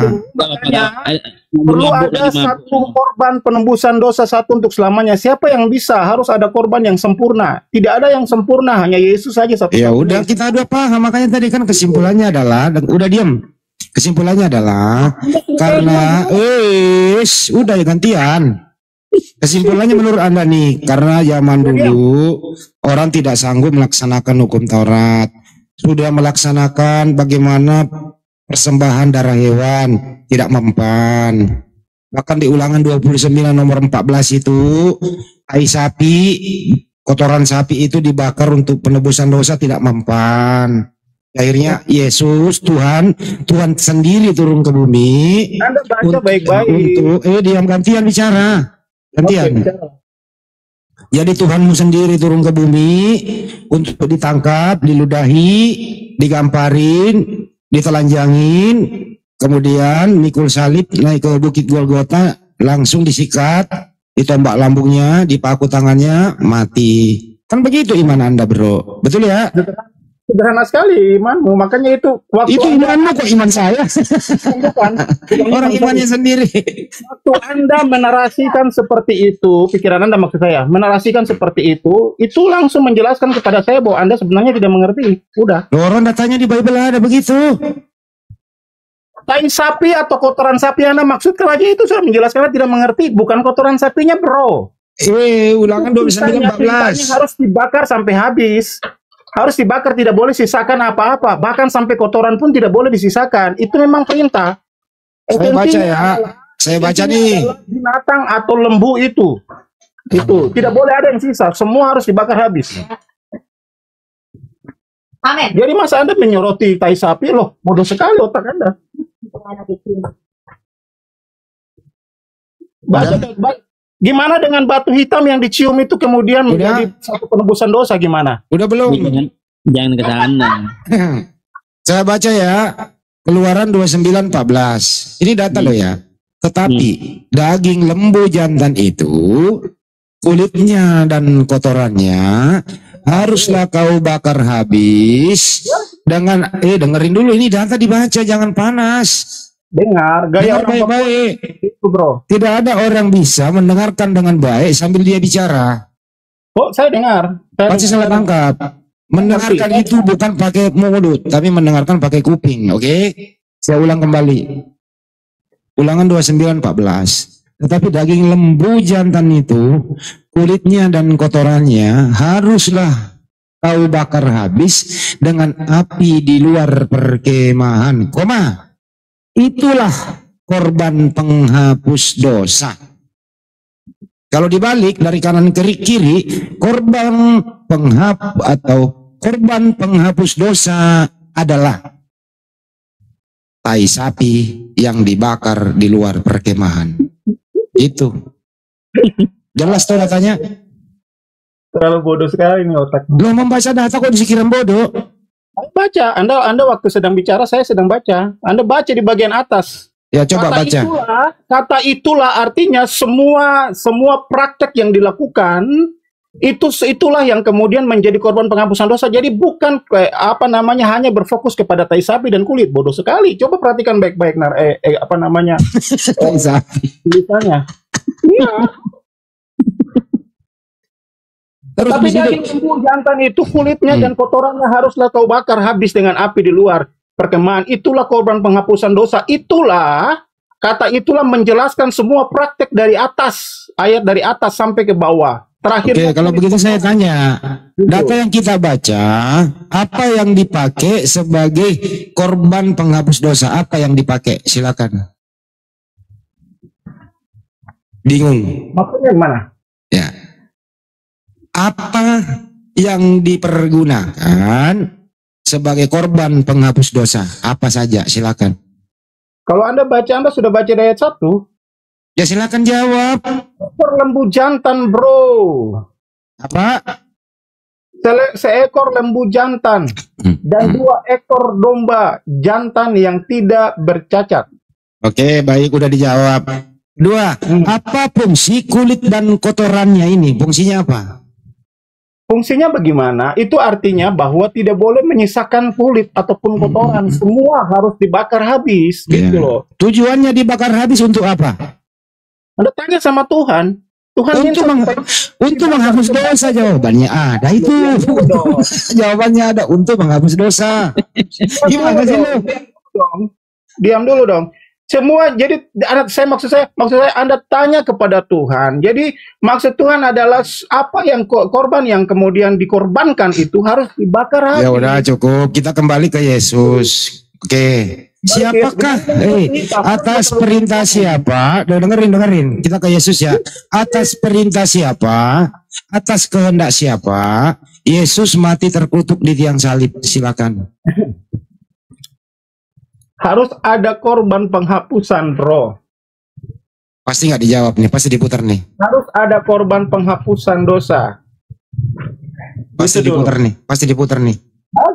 perlu ada satu korban penembusan dosa satu untuk selamanya. Siapa yang bisa? Harus ada korban yang sempurna. Tidak ada yang sempurna, hanya Yesus saja satu. Ya udah kita udah paham, makanya tadi kan kesimpulannya adalah udah diam. Kesimpulannya adalah karena udah ya gantian. Kesimpulannya menurut Anda nih, karena zaman dulu orang tidak sanggup melaksanakan hukum Taurat. Sudah melaksanakan bagaimana persembahan darah hewan, tidak mempan. Bahkan di Ulangan 29 nomor 14 itu, tai sapi, kotoran sapi itu dibakar untuk penebusan dosa tidak mempan. Akhirnya Yesus, Tuhan sendiri turun ke bumi. Anda baca baik-baik. Untuk diam, gantian bicara. Gantian. Jadi Tuhanmu sendiri turun ke bumi untuk ditangkap, diludahi, digamparin, ditelanjangin, kemudian mikul salib, naik ke bukit Golgota, langsung disikat, ditombak lambungnya, dipaku tangannya, mati. Kan begitu iman Anda bro, betul ya? Sederhana sekali imanmu, makanya itu waktu Itu imanmu kok iman saya. bukan Orang imannya sendiri. waktu Anda menarasikan seperti itu, pikiran Anda maksud saya, menarasikan seperti itu langsung menjelaskan kepada saya bahwa Anda sebenarnya tidak mengerti. Udah. Loh, orang datanya di Bible ada begitu. Tai sapi atau kotoran sapi Anda maksudkan aja itu sudah menjelaskan Anda tidak mengerti, bukan kotoran sapinya, bro. Ulangan 29:14. Tintanya harus dibakar sampai habis. Harus dibakar, tidak boleh sisakan apa-apa. Bahkan sampai kotoran pun tidak boleh disisakan. Itu memang perintah. Saya baca ya. Saya baca nih. Binatang atau lembu itu tidak boleh ada yang sisa. Semua harus dibakar habis. Amin. Jadi masa Anda menyoroti tai sapi, loh, bodoh sekali otak Anda. Gimana dengan batu hitam yang dicium itu kemudian menjadi satu penebusan dosa, gimana? Udah belum? Jangan ke sana. Saya baca ya. Keluaran 29:14. Ini data loh ya. Tetapi daging lembu jantan itu, kulitnya dan kotorannya haruslah kau bakar habis dengan dengerin dulu, ini data dibaca, jangan panas. Dengar, gaya orang baik-baik itu, bro. Tidak ada orang bisa mendengarkan dengan baik sambil dia bicara. Oh, saya dengar. Pasti salah tangkap. Mendengarkan itu bukan pakai mulut, tapi mendengarkan pakai kuping. Oke? Saya ulang kembali. Ulangan 29:14. Tetapi daging lembu jantan itu, kulitnya dan kotorannya haruslah kau bakar habis dengan api di luar perkemahan. Itulah korban penghapus dosa. Kalau dibalik dari kanan ke kiri, korban penghapus dosa adalah tai sapi yang dibakar di luar perkemahan. Itu. Jelas tuh datanya? Terlalu bodoh sekali ini otak. Belum membaca data kok disikiran bodoh. Baca, Anda waktu sedang bicara, saya sedang baca. Anda baca di bagian atas. Ya, coba baca. Kata itulah artinya semua praktek yang dilakukan itulah yang kemudian menjadi korban penghapusan dosa. Jadi bukan hanya berfokus kepada tai sapi dan kulit. Bodoh sekali. Coba perhatikan baik-baik tai sapi. Tulisannya. Iya. Tapi daging lembu jantan itu kulitnya dan kotorannya haruslah kau bakar habis dengan api di luar perkemahan. Itulah korban penghapusan dosa. Kata itulah menjelaskan semua praktek dari atas, ayat dari atas sampai ke bawah. Terakhir. Oke, kalau begitu saya tanya, data yang kita baca, apa yang dipakai sebagai korban penghapus dosa? Apa yang dipakai? Silakan. Bingung. Maksudnya gimana? Ya. Apa yang dipergunakan sebagai korban penghapus dosa? Apa saja? Silakan. Kalau Anda sudah baca ayat 1. Ya silakan jawab. Ekor lembu jantan, bro. Apa? Seekor lembu jantan dan 2 ekor domba jantan yang tidak bercacat. Oke, baik, udah dijawab. 2. Apa fungsi kulit dan kotorannya ini? Fungsinya apa? Fungsinya bagaimana? Itu artinya bahwa tidak boleh menyisakan kulit ataupun kotoran. Semua harus dibakar habis, gitu loh. Tujuannya dibakar habis untuk apa? Anda tanya sama Tuhan. Tuhan untuk menghapus dosa, jawabannya ada itu. Jawabannya ada, untuk menghapus dosa. Gimana sih lo? Diam dulu dong. Semua, jadi maksud saya Anda tanya kepada Tuhan. Jadi maksud Tuhan adalah apa yang korban yang kemudian dikorbankan itu harus dibakar habis. Ya udah cukup, kita kembali ke Yesus. Oke. Siapakah atas perintah siapa? Dengerin, kita ke Yesus ya. Atas perintah siapa? Atas kehendak siapa? Yesus mati terkutuk di tiang salib. Silakan. Harus ada korban penghapusan, bro. Pasti nggak dijawab nih, pasti diputar nih. Harus ada korban penghapusan dosa. Pasti diputar nih.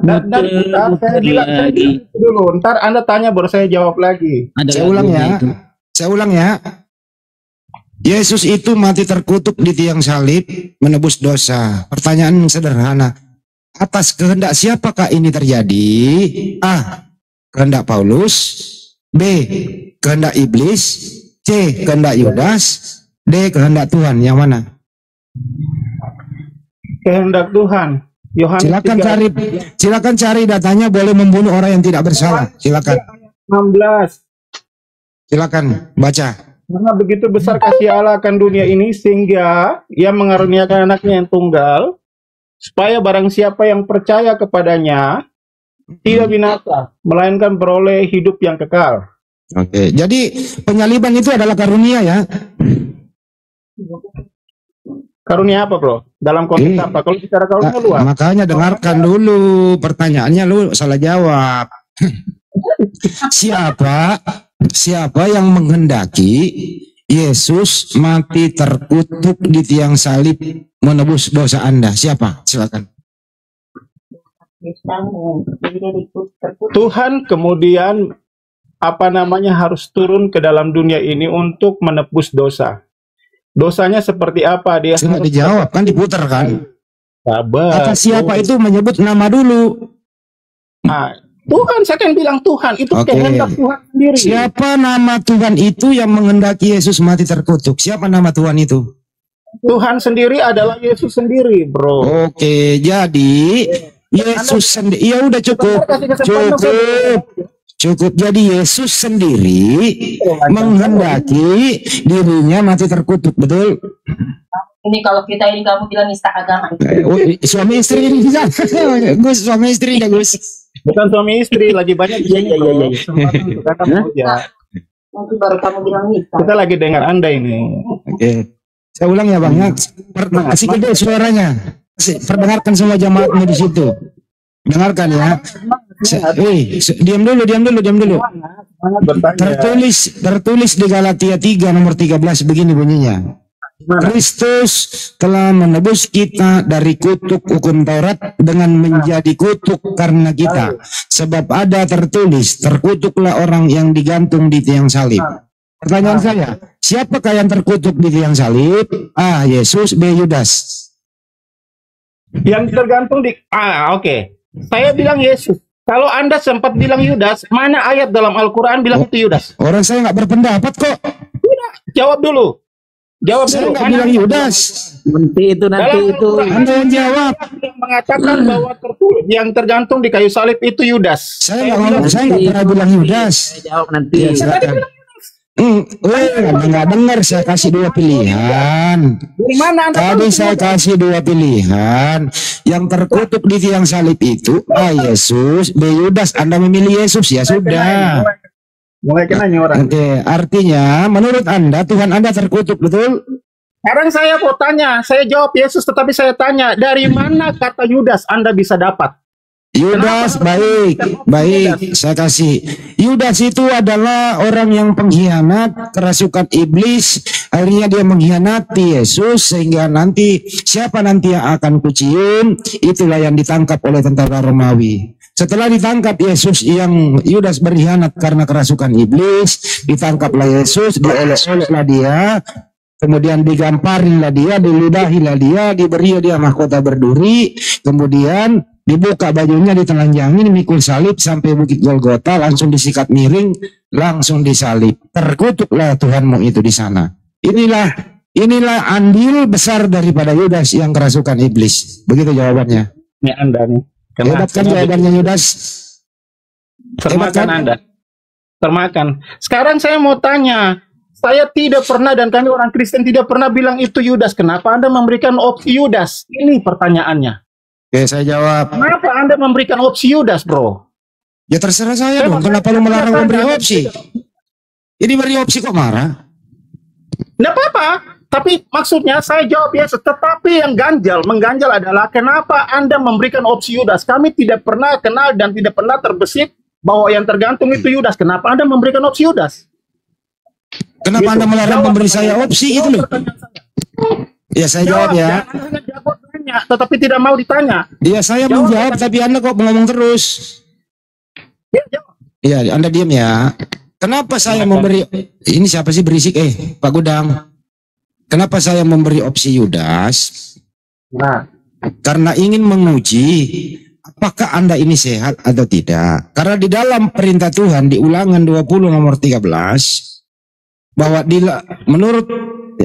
Dan saya bilang dulu, ntar Anda tanya baru saya jawab lagi. Saya ulang ya. Yesus itu mati terkutuk di tiang salib menebus dosa. Pertanyaan sederhana. atas kehendak siapakah ini terjadi? A. Kehendak Paulus. B. Kehendak iblis. C. Kehendak Yudas. D. Kehendak Tuhan. Yang mana? Kehendak Tuhan. Yohanes Silakan cari datanya, boleh membunuh orang yang tidak bersalah. Silakan. 16. Silakan baca. Karena begitu besar kasih Allah akan dunia ini sehingga Ia mengaruniakan anaknya yang tunggal, supaya barang siapa yang percaya kepadanya tidak binasa, melainkan beroleh hidup yang kekal. Oke, jadi penyaliban itu adalah karunia ya. Karunia apa, Bro? Dalam konteks apa? Kalau bicara karunia luas. Makanya dengarkan dulu pertanyaannya, lu salah jawab. Siapa yang menghendaki Yesus mati terkutuk di tiang salib menebus dosa Anda? Siapa? Silakan. Tuhan kemudian harus turun ke dalam dunia ini untuk menebus dosa. Dosanya seperti apa? Dia harus dijawab kan, diputar kan. Sabar. Kata siapa itu menyebut nama dulu. Nah, Tuhan, saya kan bilang Tuhan itu kehendak Tuhan sendiri. Siapa nama Tuhan itu yang menghendaki Yesus mati terkutuk? Siapa nama Tuhan itu? Tuhan sendiri adalah Yesus sendiri, Bro. Oke, jadi Yesus sendiri. Ya udah cukup. Jadi Yesus sendiri menghendaki dirinya mati terkutuk, betul? Ini kalau kita ini kamu bilang nista agama. Suami istri ini bisa. Gus, suami istri ya Gus. Bukan suami istri, lagi banyak di sini. Iya. Nanti baru kamu bilang nista. Kita lagi dengar Anda ini. Oke. Saya ulang ya Bang, kasih gede suaranya. Perdengarkan semua jamaatnya di situ. Dengarkan ya. Diam dulu. Tertulis di Galatia 3 nomor 13 begini bunyinya. Kristus telah menebus kita dari kutuk hukum Taurat dengan menjadi kutuk karena kita. Sebab ada tertulis, terkutuklah orang yang digantung di tiang salib. Pertanyaan saya, siapakah yang terkutuk di tiang salib? A. Yesus, B. Yudas. Yang tergantung di oke. Saya bilang Yesus. Kalau Anda sempat bilang Yudas, mana ayat dalam Al-Quran bilang itu Yudas? Orang saya nggak berpendapat kok. Udah, jawab dulu. Saya nggak bilang Yudas. Nanti itu. Anda yang jawab. Yang mengatakan bahwa yang tergantung di kayu salib itu Yudas. Saya nggak pernah bilang Yudas. Saya jawab nanti. Ya, silakan. Anda nggak dengar, saya kasih dua pilihan. Tadi saya kasih dua pilihan. Yang terkutuk di tiang salib itu A. Yesus, B. Yudas. Anda memilih Yesus, ya sudah. Mulai kenanya orang. Oke, artinya menurut Anda Tuhan Anda terkutuk, betul? Sekarang saya mau tanya, saya jawab Yesus, tetapi saya tanya, dari mana kata Yudas Anda bisa dapat? Yudas, baik, saya kasih. Yudas itu adalah orang yang pengkhianat, kerasukan iblis. Akhirnya dia mengkhianati Yesus, sehingga nanti siapa nanti yang akan kucium, itulah yang ditangkap oleh tentara Romawi. Setelah ditangkap Yesus, yang Yudas berkhianat karena kerasukan iblis, ditangkaplah Yesus, diolok-oloklah dia, kemudian digamparinlah dia, diludahilah dia, diberi dia mahkota berduri, kemudian dibuka bajunya, ditelanjangi, dimikul salib sampai Bukit Golgota, langsung disikat miring, langsung disalib. Terkutuklah Tuhanmu itu di sana. Inilah andil besar daripada Yudas yang kerasukan iblis. Begitu jawabannya. Ini Anda nih. Hebat kan jawabannya Yudas? Termakan Anda. Termakan. Sekarang saya mau tanya, saya tidak pernah dan kami orang Kristen tidak pernah bilang itu Yudas. Kenapa Anda memberikan opsi Yudas? Ini pertanyaannya. Oke, saya jawab. Kenapa Anda memberikan opsi Yudas, Bro? Ya terserah saya dong. Kenapa lu melarang memberi opsi? Ini beri opsi kok marah? Nggak apa-apa. Tapi maksudnya saya jawab Yesus. Tetapi yang mengganjal adalah kenapa Anda memberikan opsi Yudas? Kami tidak pernah kenal dan tidak pernah terbesit bahwa yang tergantung itu Yudas. Kenapa Anda memberikan opsi Yudas? Kenapa Anda melarang memberi saya opsi itu loh? Ya saya jawab ya. Tetapi tidak mau ditanya. Iya saya menjawab, tapi Anda kok ngomong terus. Iya, Anda diam ya. Kenapa saya memberi, ini siapa sih berisik? Pak Gudang. Kenapa saya memberi opsi Yudas? Nah, karena ingin menguji apakah Anda ini sehat atau tidak. Karena di dalam perintah Tuhan di Ulangan 20 nomor 13 bahwa menurut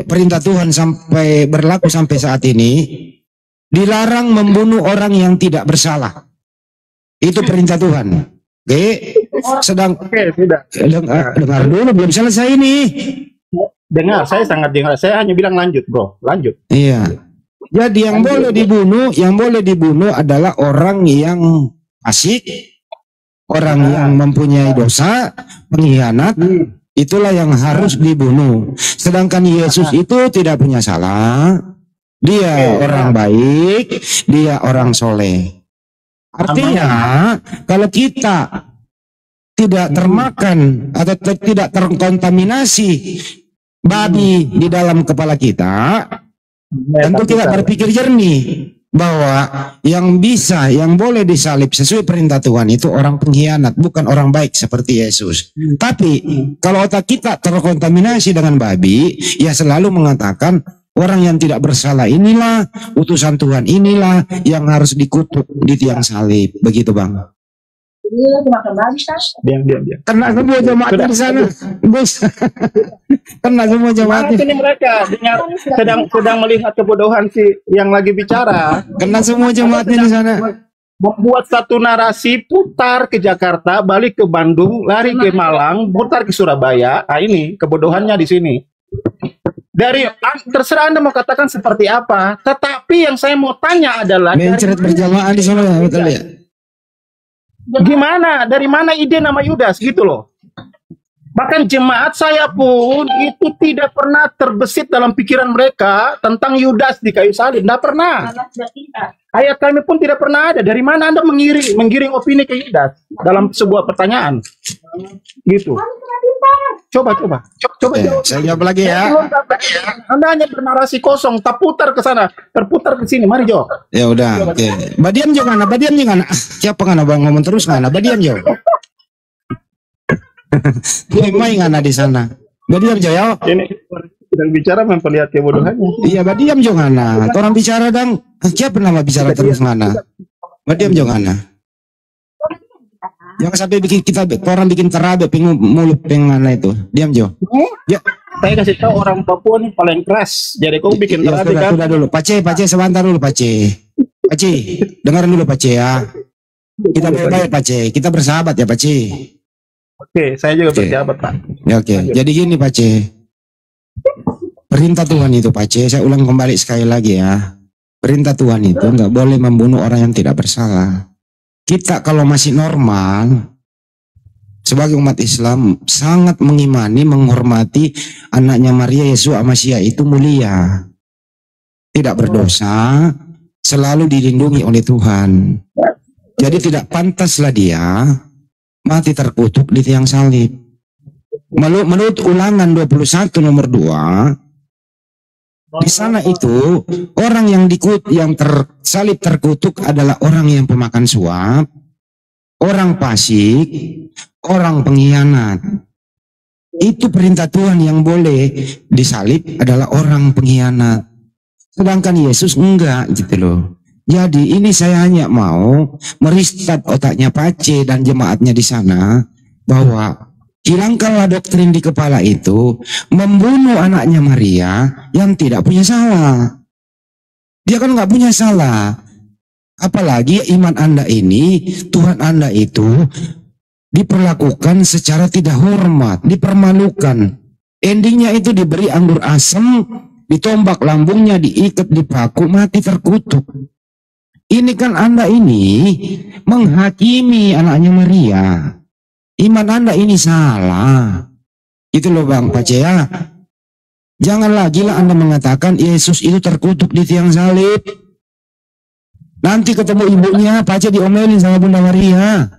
perintah Tuhan sampai berlaku sampai saat ini dilarang membunuh orang yang tidak bersalah. Itu perintah Tuhan. Oke, tidak. Dengar dulu, belum selesai ini. Dengar, saya sangat dengar. Saya hanya bilang lanjut, bro. Lanjut. Iya. Jadi yang boleh dibunuh adalah orang yang fasik, orang yang mempunyai dosa, pengkhianat, itulah yang harus dibunuh. Sedangkan Yesus itu tidak punya salah. Dia orang baik, dia orang soleh. Artinya kalau kita tidak termakan atau tidak terkontaminasi babi di dalam kepala kita, tentu kita berpikir jernih bahwa yang boleh disalib sesuai perintah Tuhan itu orang pengkhianat, bukan orang baik seperti Yesus. Tapi kalau otak kita terkontaminasi dengan babi, ya selalu mengatakan orang yang tidak bersalah inilah, utusan Tuhan inilah yang harus dikutuk di tiang salib. Begitu, Bang. Diam. Kena semua jemaatnya di sana, bos. Kena semua jemaatnya. Ini mereka sedang melihat kebodohan si yang lagi bicara. Kena semua jemaatnya di sana. Membuat satu narasi, putar ke Jakarta, balik ke Bandung, lari ke Malang, putar ke Surabaya. Nah, ini kebodohannya di sini. Terserah Anda mau katakan seperti apa, tetapi yang saya mau tanya adalah mencret berjamaah di sana, betul ya? Gimana? Dari mana ide nama Yudas gitu loh? Bahkan jemaat saya pun itu tidak pernah terbesit dalam pikiran mereka tentang Yudas di kayu salib. Tidak pernah. Ayat kami pun tidak pernah ada. Dari mana Anda menggiring opini ke Yudas dalam sebuah pertanyaan? Gitu. Coba. Saya jawab lagi ya. Anda hanya bernarasi kosong, terputar ke sana, terputar ke sini. Mari jawab. Ya udah, oke. Badiam juga ngana. Siapa ngana bang ngomong terus ngana? Badiam jawab. Main ngana di sana. Badiam jawab. Ini sedang bicara memperlihat kebodohannya. Iya, badiam juga ngana. Orang bicara dang. Siapa nama bicara terus ngana? Badiam juga ngana. Jangan sampai orang bikin terabe mulut pengana itu. Diam Jo. Ya. Saya kasih tahu orang Papua ini paling keras. Jadi kau bikin terabe kan? Sudah dulu. Pace sebentar dulu Pace. Dengar dulu Pace ya. Kita baik Pace. Kita bersahabat ya Pace. Oke, saya juga bersahabat Pak. Ya, oke. Jadi gini Pace. Perintah Tuhan itu Pace. Saya ulang kembali sekali lagi ya. Perintah Tuhan itu nggak boleh membunuh orang yang tidak bersalah. Kita kalau masih normal sebagai umat Islam sangat mengimani, menghormati anaknya Maria Yesus Amasia itu mulia, tidak berdosa, selalu dilindungi oleh Tuhan. Jadi tidak pantaslah dia mati terkutuk di tiang salib. Menurut Ulangan 21 nomor 2, di sana itu orang yang tersalib terkutuk adalah orang yang pemakan suap, orang fasik, orang pengkhianat. Itu perintah Tuhan, yang boleh disalib adalah orang pengkhianat. Sedangkan Yesus enggak gitu loh. Jadi ini saya hanya mau meristat otaknya Pace dan jemaatnya di sana bahwa hilangkanlah doktrin di kepala itu membunuh anaknya Maria yang tidak punya salah. Dia kan nggak punya salah. Apalagi iman Anda ini, Tuhan Anda itu diperlakukan secara tidak hormat, dipermalukan. Endingnya itu diberi anggur asam, ditombak lambungnya, diikat di paku, mati terkutuk. Ini kan Anda ini menghakimi anaknya Maria. Iman Anda ini salah. Itu loh Bang Pace ya. Jangan lagi lah Anda mengatakan Yesus itu terkutuk di tiang salib. Nanti ketemu ibunya Pace diomelin sama Bunda Maria.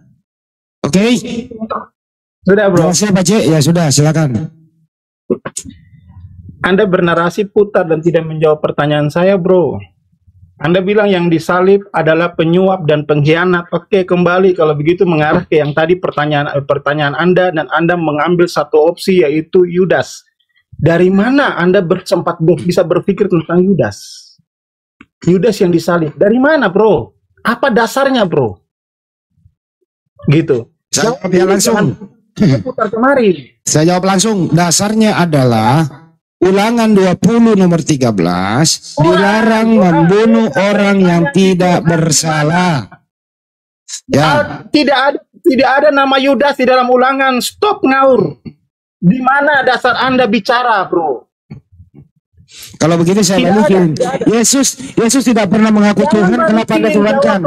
Oke? Sudah bro. Jelasnya Pace? Ya sudah, silakan. Anda bernarasi putar dan tidak menjawab pertanyaan saya bro. Anda bilang yang disalib adalah penyuap dan pengkhianat. Oke, kembali kalau begitu mengarah ke yang tadi pertanyaan Anda, dan Anda mengambil satu opsi yaitu Yudas. Dari mana Anda sempat bisa berpikir tentang Yudas? Yudas yang disalib. Dari mana, bro? Apa dasarnya, bro? Gitu. Saya jawab ya langsung. Putar kemari. Saya jawab langsung. Dasarnya adalah Ulangan 20 nomor 13, dilarang membunuh orang yang tidak bersalah. Ya. Tidak ada nama Yudas di dalam Ulangan. Stop ngaur. Di mana dasar Anda bicara, bro? Kalau begitu saya balikin. Yesus tidak pernah mengaku Tuhan. Kenapa Anda tuhankan?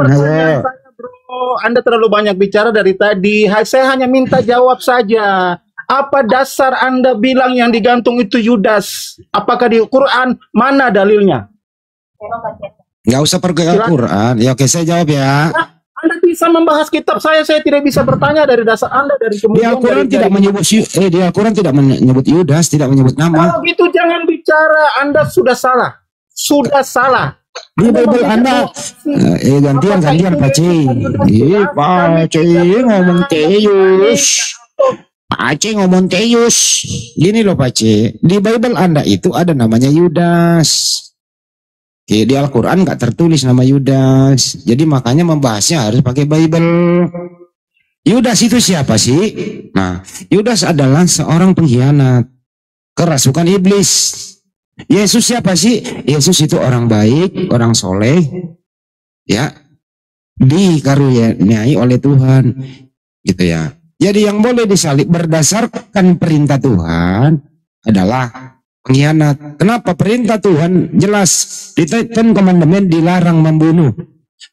Anda terlalu banyak bicara dari tadi. Saya hanya minta jawab saja. Apa dasar Anda bilang yang digantung itu Yudas? Apakah di Quran? Mana dalilnya? Nggak usah pergi ke Quran. Ya oke, saya jawab ya. Anda bisa membahas kitab saya tidak bisa bertanya dari dasar Anda dari kemudian. Di Al-Quran tidak menyebut di Al-Quran tidak menyebut Yudas, tidak menyebut nama. Kalau gitu jangan bicara, Anda sudah salah. Sudah salah. Di Bible Anda gantian Pak C. Pak C ngomong Teus. Pak C ngomong Teus. Gini loh Pak C, di Bible Anda itu ada namanya Yudas. Oke, di Al-Quran nggak tertulis nama Yudas. Jadi makanya membahasnya harus pakai Bible. Yudas itu siapa sih? Nah, Yudas adalah seorang pengkhianat, kerasukan iblis. Yesus siapa sih? Yesus itu orang baik, orang soleh, ya, dikaruniai oleh Tuhan, gitu ya. Jadi yang boleh disalib berdasarkan perintah Tuhan adalah pengkhianat. Kenapa? Perintah Tuhan jelas di Ten Commandment dilarang membunuh,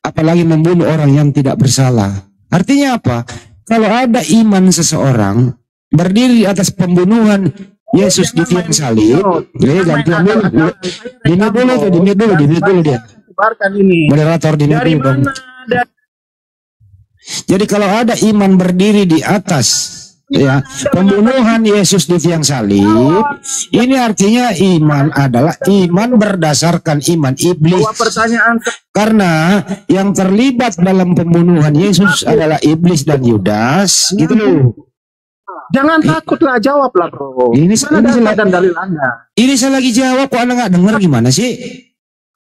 apalagi membunuh orang yang tidak bersalah. Artinya apa? Kalau ada iman seseorang berdiri di atas pembunuhan Yesus di tiang salib, gantian dulu, dimit dulu dia. Moderator dimit dulu dong. Jadi kalau ada iman berdiri di atas ya pembunuhan Yesus di tiang salib, ini artinya iman adalah iman berdasarkan iman iblis. Karena yang terlibat dalam pembunuhan Yesus adalah iblis dan Yudas, gitu loh. Jangan takutlah, jawablah bro. Ini dan dalil Anda. Ini saya lagi jawab, kok Anda nggak dengar gimana sih?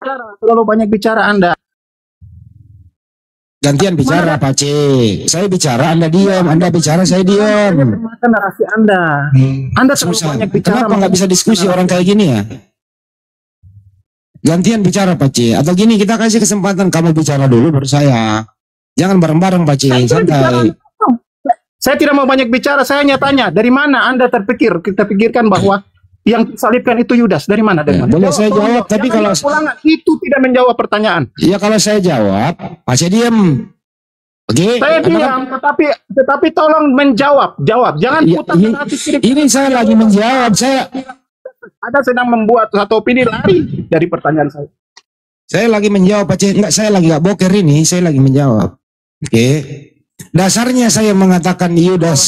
Terlalu banyak bicara Anda. Gantian bicara Pak C. Saya bicara, Anda diam. Anda bicara, saya diam. Narasi Anda. Anda terlalu banyak bicara. Kenapa nggak bisa diskusi orang kayak gini ya? Gantian bicara Pak C. Atau gini, kita kasih kesempatan kamu bicara dulu baru saya. Jangan bareng-bareng Pak C. Santai. Saya tidak mau banyak bicara. Saya hanya tanya, dari mana Anda kita pikirkan bahwa yang disalibkan itu Yudas? Dari mana? Dari mana? Boleh saya jawab, tapi kalau itu tidak menjawab pertanyaan. Iya, kalau saya jawab, Pak C diam. Oke. Saya diam, tetapi tolong menjawab. Jawab. Jangan putar. Ini saya lagi menjawab. Ada sedang membuat satu opini lari dari pertanyaan saya. Saya lagi menjawab Pak C. Enggak, saya lagi nggak boker ini. Saya lagi menjawab. Oke. Dasarnya saya mengatakan Yudas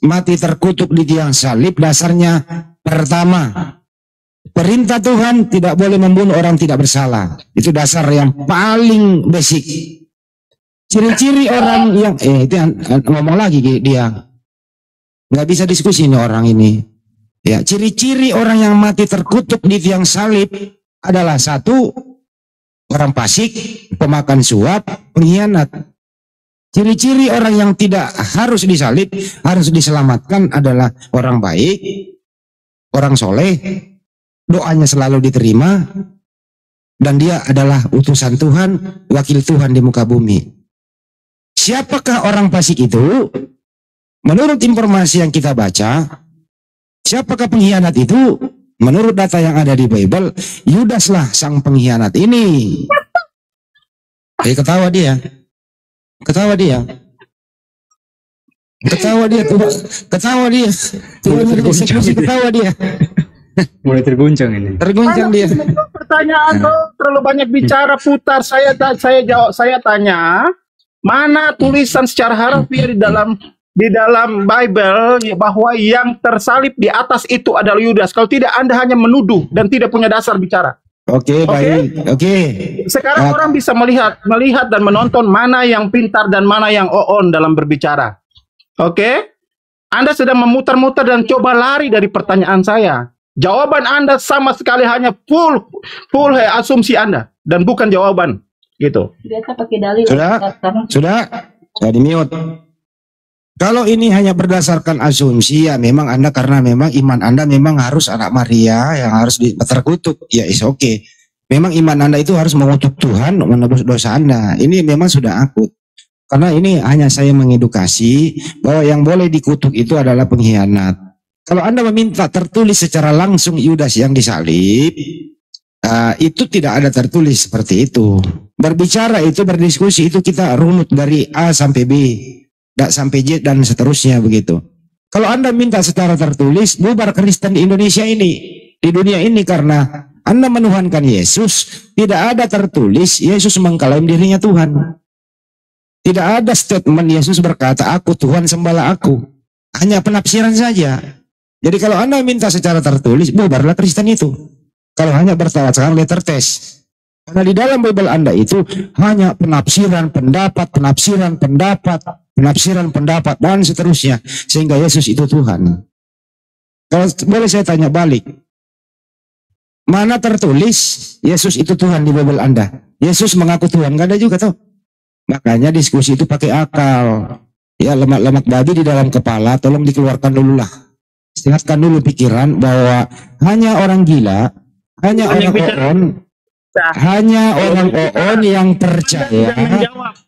mati terkutuk di tiang salib. Dasarnya pertama, perintah Tuhan tidak boleh membunuh orang tidak bersalah. Itu dasar yang paling basic. Ciri-ciri orang yang itu ngomong lagi dia nggak bisa diskusi ini orang ini. Ya, ciri-ciri orang yang mati terkutuk di tiang salib adalah satu, orang fasik, pemakan suap, pengkhianat. Ciri-ciri orang yang tidak harus disalib, harus diselamatkan adalah orang baik, orang soleh, doanya selalu diterima, dan dia adalah utusan Tuhan, wakil Tuhan di muka bumi. Siapakah orang fasik itu? Menurut informasi yang kita baca, siapakah pengkhianat itu? Menurut data yang ada di Bible, Yudaslah sang pengkhianat ini. Ketawa dia. Ketawa dia. Ketawa dia. Ketawa dia. Mulai terguncang ini. Terguncang dia. Pertanyaan terlalu banyak bicara, putar. Saya jawab. Saya tanya, mana tulisan secara harfiah di dalam Bible bahwa yang tersalib di atas itu adalah Yudas? Kalau tidak, Anda hanya menuduh dan tidak punya dasar bicara. Oke, baik. Oke. Sekarang orang bisa melihat dan menonton mana yang pintar dan mana yang on dalam berbicara. Oke? Anda sedang memutar-mutar dan coba lari dari pertanyaan saya. Jawaban Anda sama sekali hanya full asumsi Anda dan bukan jawaban, gitu. Biasa pakai dalil. Sudah, ya di mute. Kalau ini hanya berdasarkan asumsi, ya memang Anda karena memang iman Anda memang harus anak Maria yang harus terkutuk, ya is oke. Memang iman Anda itu harus mengutuk Tuhan menebus dosa Anda. Ini memang sudah akut. Karena ini hanya saya mengedukasi bahwa yang boleh dikutuk itu adalah pengkhianat. Kalau Anda meminta tertulis secara langsung Yudas yang disalib, itu tidak ada tertulis seperti itu. Berbicara itu, berdiskusi itu kita runut dari A sampai B, sampai Z dan seterusnya begitu. Kalau Anda minta secara tertulis, bubar Kristen di Indonesia ini, di dunia ini, karena Anda menuhankan Yesus, tidak ada tertulis Yesus mengklaim dirinya Tuhan. Tidak ada statement Yesus berkata, aku Tuhan sembahlah aku. Hanya penafsiran saja. Jadi kalau Anda minta secara tertulis, bubarlah Kristen itu. Kalau hanya bertawaskan letter test. Karena di dalam Bible Anda itu hanya penafsiran pendapat, dan seterusnya. Sehingga Yesus itu Tuhan. Kalau boleh saya tanya balik. Mana tertulis Yesus itu Tuhan di Bible Anda? Yesus mengaku Tuhan, nggak ada juga tuh. Makanya diskusi itu pakai akal. Ya, lemak-lemak babi di dalam kepala, tolong dikeluarkan dulu lah. Istirahatkan dulu pikiran bahwa hanya orang gila, hanya orang oon, yang percaya.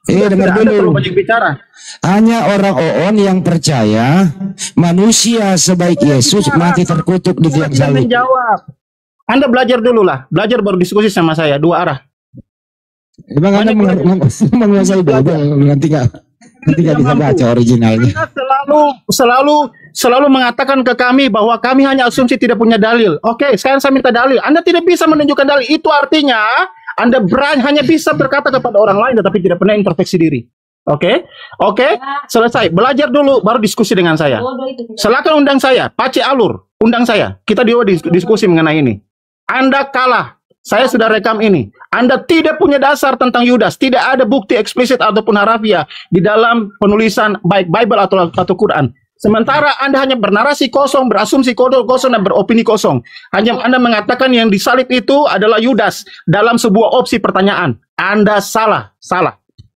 Dengar dulu. Hanya orang oon yang percaya manusia sebaik Yesus mati terkutuk di tiang salib. Anda belajar dulu lah, belajar baru diskusi sama saya, dua arah. Emang Anda menguasai Bible, nanti nggak bisa baca originalnya. Anda selalu mengatakan ke kami bahwa kami hanya asumsi tidak punya dalil. Oke, sekarang saya minta dalil. Anda tidak bisa menunjukkan dalil. Itu artinya Anda hanya bisa berkata kepada orang lain tetapi tidak pernah introspeksi diri. Oke, selesai. Belajar dulu baru diskusi dengan saya. Silakan undang saya, Pace Alur, undang saya. Kita diskusi mengenai ini. Anda kalah. Saya sudah rekam ini. Anda tidak punya dasar tentang Yudas. Tidak ada bukti eksplisit ataupun harafiah di dalam penulisan baik Bible atau Quran. Sementara Anda hanya bernarasi kosong, berasumsi kosong, dan beropini kosong. Hanya Anda mengatakan yang disalib itu adalah Yudas dalam sebuah opsi pertanyaan. Anda salah.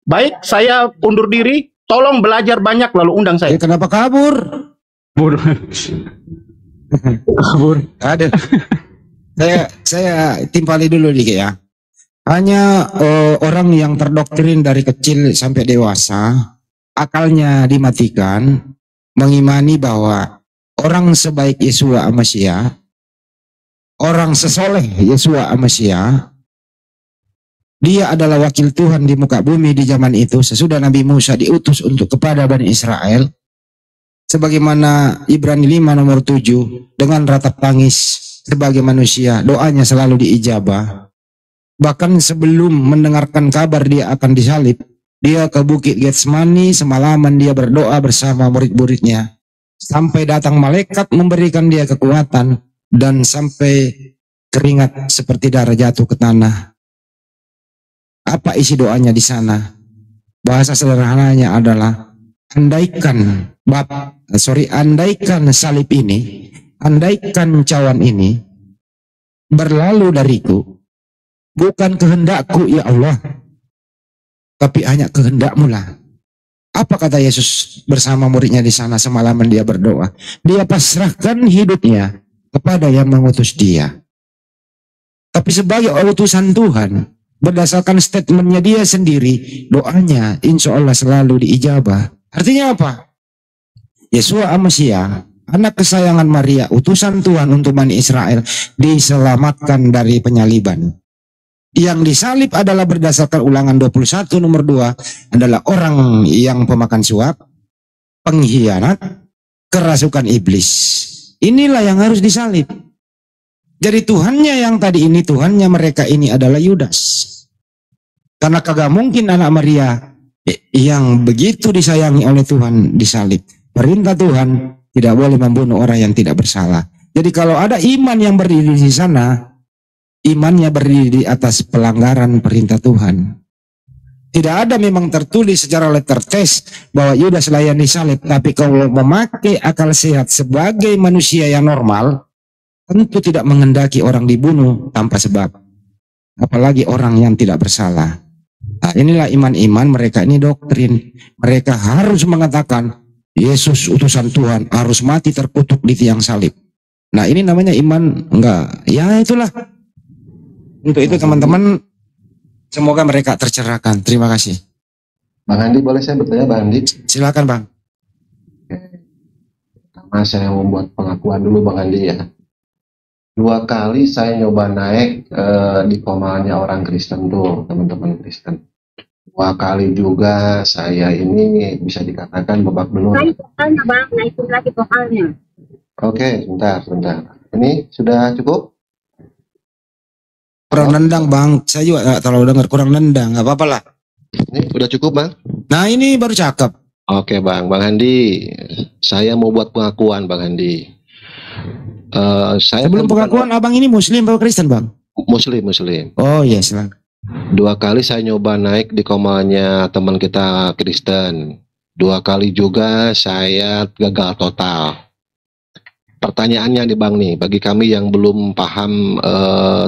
Baik, saya undur diri. Tolong belajar banyak lalu undang saya. Kenapa kabur? Kabur. Ada. Saya timpali dulu dikit ya. Hanya orang yang terdoktrin dari kecil sampai dewasa, akalnya dimatikan, mengimani bahwa orang sebaik Yeshua Amasya, orang sesoleh Yeshua Amasya, dia adalah wakil Tuhan di muka bumi di zaman itu sesudah Nabi Musa diutus untuk kepada Bani Israel. Sebagaimana Ibrani 5 nomor 7, dengan ratap tangis sebagai manusia, doanya selalu diijabah. Bahkan sebelum mendengarkan kabar dia akan disalib, dia ke Bukit Getsemani, semalaman dia berdoa bersama murid-muridnya. Sampai datang malaikat memberikan dia kekuatan, dan sampai keringat seperti darah jatuh ke tanah. Apa isi doanya di sana? Bahasa sederhananya adalah, andaikan salib ini, andaikan cawan ini berlalu dariku, bukan kehendakku ya Allah, tapi hanya kehendak-Mu lah. Apa kata Yesus bersama muridnya di sana semalaman dia berdoa? Dia pasrahkan hidupnya kepada yang mengutus dia. Tapi sebagai utusan Tuhan, berdasarkan statementnya dia sendiri, doanya insya Allah selalu diijabah. Artinya apa? Yeshua Amasya, anak kesayangan Maria, utusan Tuhan untuk Bani Israel, diselamatkan dari penyaliban. Yang disalib adalah berdasarkan Ulangan 21 nomor 2, adalah orang yang pemakan suap, pengkhianat, kerasukan iblis. Inilah yang harus disalib. Jadi Tuhannya yang tadi ini, Tuhannya mereka ini adalah Yudas. Karena kagak mungkin anak Maria yang begitu disayangi oleh Tuhan disalib. Perintah Tuhan tidak boleh membunuh orang yang tidak bersalah. Jadi kalau ada iman yang berdiri di sana, imannya berdiri di atas pelanggaran perintah Tuhan. Tidak ada memang tertulis secara letter test bahwa Yudas lah yang disalib. Tapi kalau memakai akal sehat sebagai manusia yang normal, tentu tidak menghendaki orang dibunuh tanpa sebab, apalagi orang yang tidak bersalah. Nah, inilah iman-iman mereka ini doktrin. Mereka harus mengatakan Yesus utusan Tuhan harus mati terkutuk di tiang salib. Nah, ini namanya iman enggak? Ya itulah. Untuk itu teman-teman, semoga mereka tercerahkan. Terima kasih. Bang Andi, boleh saya bertanya Bang Andi? Silakan Bang. Pertama saya membuat pengakuan dulu Bang Andi ya. 2 kali saya nyoba naik di komalnya orang Kristen tuh, teman-teman Kristen. 2 kali juga saya ini bisa dikatakan babak belur. Naik vokalnya Bang, naikin lagi vokalnya. Oke, sebentar. Ini sudah cukup? Kurang nendang Bang, saya juga nggak terlalu dengar, kurang nendang, nggak apa-apa lah. Ini udah cukup Bang? Nah ini baru cakep. Oke Bang Andi, saya mau buat pengakuan Bang Andi. Saya Sebelum pengakuan abang ini Muslim atau Kristen Bang? Muslim. Oh iya silakan. 2 kali saya nyoba naik di komalnya teman kita Kristen. 2 kali juga saya gagal total. Pertanyaannya nih Bang nih, bagi kami yang belum paham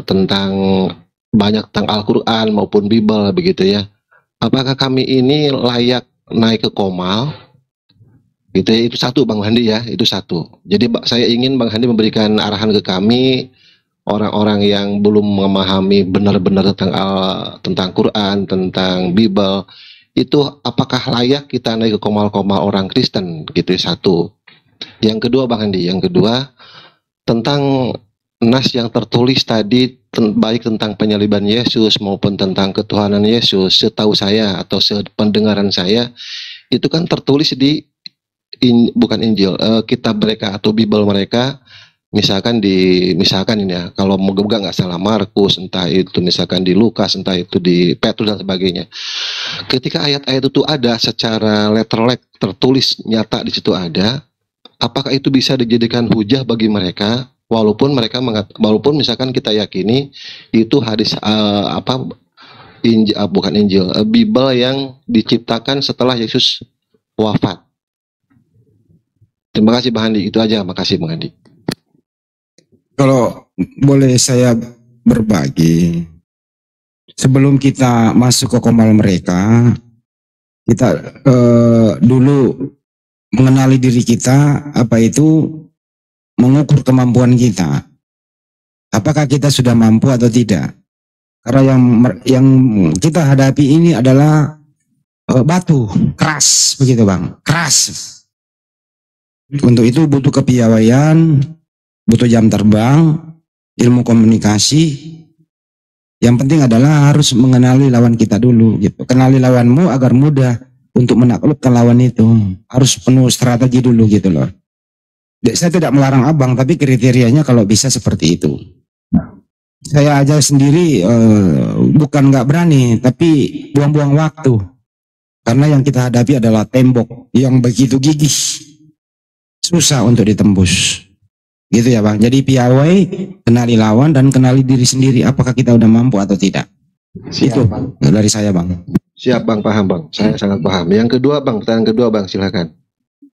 tentang Al-Quran maupun Bible begitu ya, apakah kami ini layak naik ke komal? Gitu ya, itu satu Bang Handi ya, itu satu. Jadi saya ingin Bang Handi memberikan arahan ke kami, orang-orang yang belum memahami benar-benar tentang Quran, tentang Bible, itu apakah layak kita naik ke komal-komal orang Kristen? Gitu ya, satu. Yang kedua Bang Handi, tentang nas yang tertulis tadi, baik tentang penyaliban Yesus maupun tentang ketuhanan Yesus, setahu saya atau sependengaran saya, itu kan tertulis di bukan Injil, kitab mereka atau Bible mereka, misalkan ini ya, kalau moga-moga nggak salah Markus, entah itu misalkan di Lukas, entah itu di Petrus dan sebagainya. Ketika ayat-ayat itu ada secara letter tertulis nyata di situ ada, apakah itu bisa dijadikan hujah bagi mereka, walaupun misalkan kita yakini itu hadis bukan Injil, Bible yang diciptakan setelah Yesus wafat. Terima kasih Bang Andi, itu aja. Makasih Bang Andi. Kalau boleh saya berbagi, sebelum kita masuk ke komal mereka, kita dulu mengenali diri kita, apa itu mengukur kemampuan kita. Apakah kita sudah mampu atau tidak? Karena yang kita hadapi ini adalah batu keras, begitu Bang, keras. Untuk itu butuh kepiawaian, butuh jam terbang, ilmu komunikasi. Yang penting adalah harus mengenali lawan kita dulu, gitu. Kenali lawanmu agar mudah untuk menaklukkan lawan itu. Harus penuh strategi dulu gitu loh. Saya tidak melarang abang, tapi kriterianya kalau bisa seperti itu. Saya aja sendiri bukan nggak berani, tapi buang-buang waktu. Karena yang kita hadapi adalah tembok yang begitu gigih. Susah untuk ditembus. Gitu ya Bang. Jadi piawai, kenali lawan dan kenali diri sendiri. Apakah kita udah mampu atau tidak? Siap, itu Bang. Dari saya Bang. Siap Bang, paham Bang. Saya sangat paham. Yang kedua Bang, pertanyaan kedua Bang, silakan.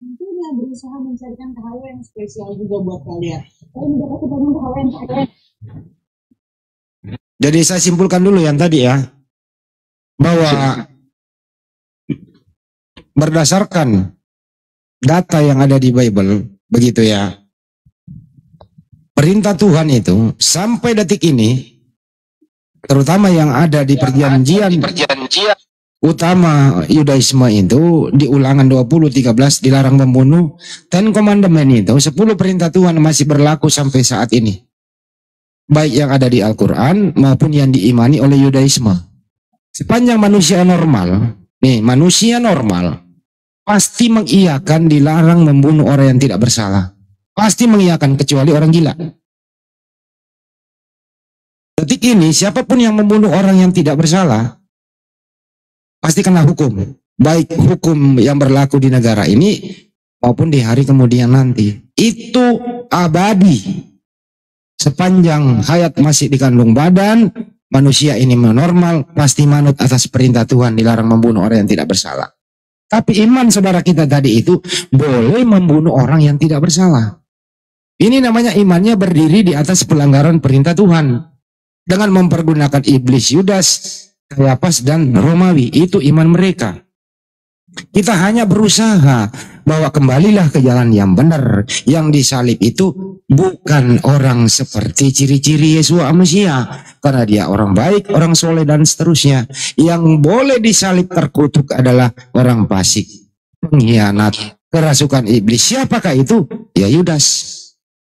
Sudah berusaha mencarikan hal yang spesial juga buat kalian. Kalian dapat banyak hal yang kalian. Jadi saya simpulkan dulu yang tadi ya, bahwa berdasarkan data yang ada di Bible, begitu ya, perintah Tuhan itu sampai detik ini, terutama yang ada di perjanjian utama Yudaisme itu, di Ulangan 20:13 dilarang membunuh, Ten Commandment itu 10 perintah Tuhan masih berlaku sampai saat ini, baik yang ada di Al-Quran maupun yang diimani oleh Yudaisme. Sepanjang manusia normal, manusia normal pasti mengiyakan dilarang membunuh orang yang tidak bersalah. Pasti mengiyakan, kecuali orang gila. Detik ini siapapun yang membunuh orang yang tidak bersalah pasti kena hukum. Baik hukum yang berlaku di negara ini maupun di hari kemudian nanti. Itu abadi. Sepanjang hayat masih dikandung badan, manusia ini normal, pasti manut atas perintah Tuhan, dilarang membunuh orang yang tidak bersalah. Tapi iman saudara kita tadi itu boleh membunuh orang yang tidak bersalah. Ini namanya imannya berdiri di atas pelanggaran perintah Tuhan. Dengan mempergunakan iblis, Yudas, Kayapas, dan Romawi. Itu iman mereka. Kita hanya berusaha bahwa kembalilah ke jalan yang benar. Yang disalib itu bukan orang seperti ciri-ciri Yesua Mesia. Karena dia orang baik, orang soleh, dan seterusnya. Yang boleh disalib terkutuk adalah orang fasik, pengkhianat, kerasukan iblis. Siapakah itu? Ya Yudas.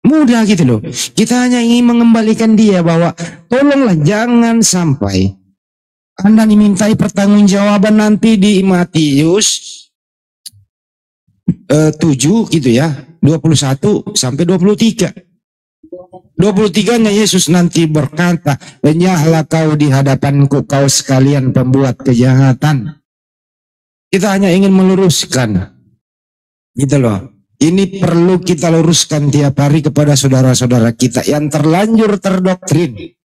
Mudah gitu loh. Kita hanya ingin mengembalikan dia bahwa tolonglah jangan sampai Anda dimintai pertanggungjawaban nanti di Matius 7 gitu ya, 21 sampai 23. 23-nya Yesus nanti berkata, "Lenyahlah kau di hadapanku, kau sekalian pembuat kejahatan." Kita hanya ingin meluruskan gitu loh. Ini perlu kita luruskan tiap hari kepada saudara-saudara kita yang terlanjur terdoktrin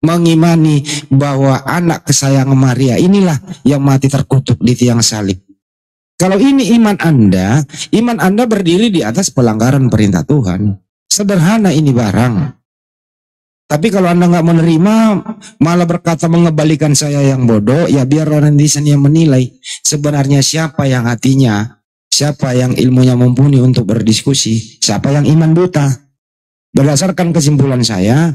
mengimani bahwa anak kesayangan Maria inilah yang mati terkutuk di tiang salib. Kalau ini iman Anda berdiri di atas pelanggaran perintah Tuhan. Sederhana ini barang. Tapi kalau Anda nggak menerima, malah berkata mengembalikan saya yang bodoh, ya biar orang netizen yang menilai sebenarnya siapa yang hatinya, siapa yang ilmunya mumpuni untuk berdiskusi, siapa yang iman buta. Berdasarkan kesimpulan saya,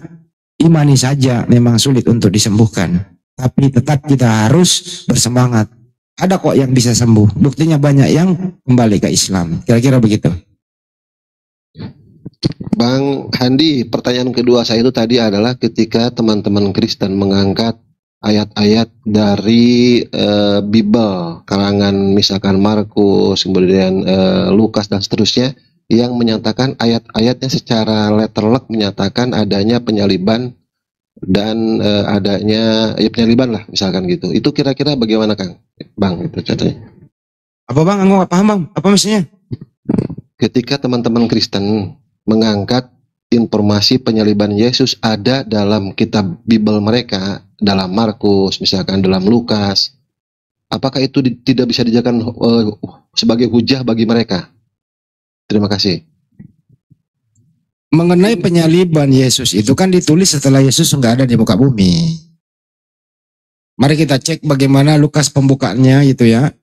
imani saja memang sulit untuk disembuhkan. Tapi tetap kita harus bersemangat. Ada kok yang bisa sembuh. Buktinya banyak yang kembali ke Islam. Kira-kira begitu. Bang Handi, pertanyaan kedua saya itu tadi adalah ketika teman-teman Kristen mengangkat ayat-ayat dari Bible, karangan misalkan Markus, kemudian Lukas dan seterusnya, yang menyatakan ayat-ayatnya secara letterlock menyatakan adanya penyaliban dan adanya penyaliban lah misalkan gitu. Itu kira-kira bagaimana Kang? Bang, itu contohnya. Apa Bang? Aku nggak paham Bang. Apa maksudnya? Ketika teman-teman Kristen mengangkat informasi penyaliban Yesus ada dalam kitab Bible mereka, dalam Markus, misalkan dalam Lukas, apakah itu tidak bisa dijadikan sebagai hujah bagi mereka? Terima kasih. Mengenai penyaliban Yesus itu kan ditulis setelah Yesus nggak ada di muka bumi. Mari kita cek bagaimana Lukas pembukaannya gitu ya.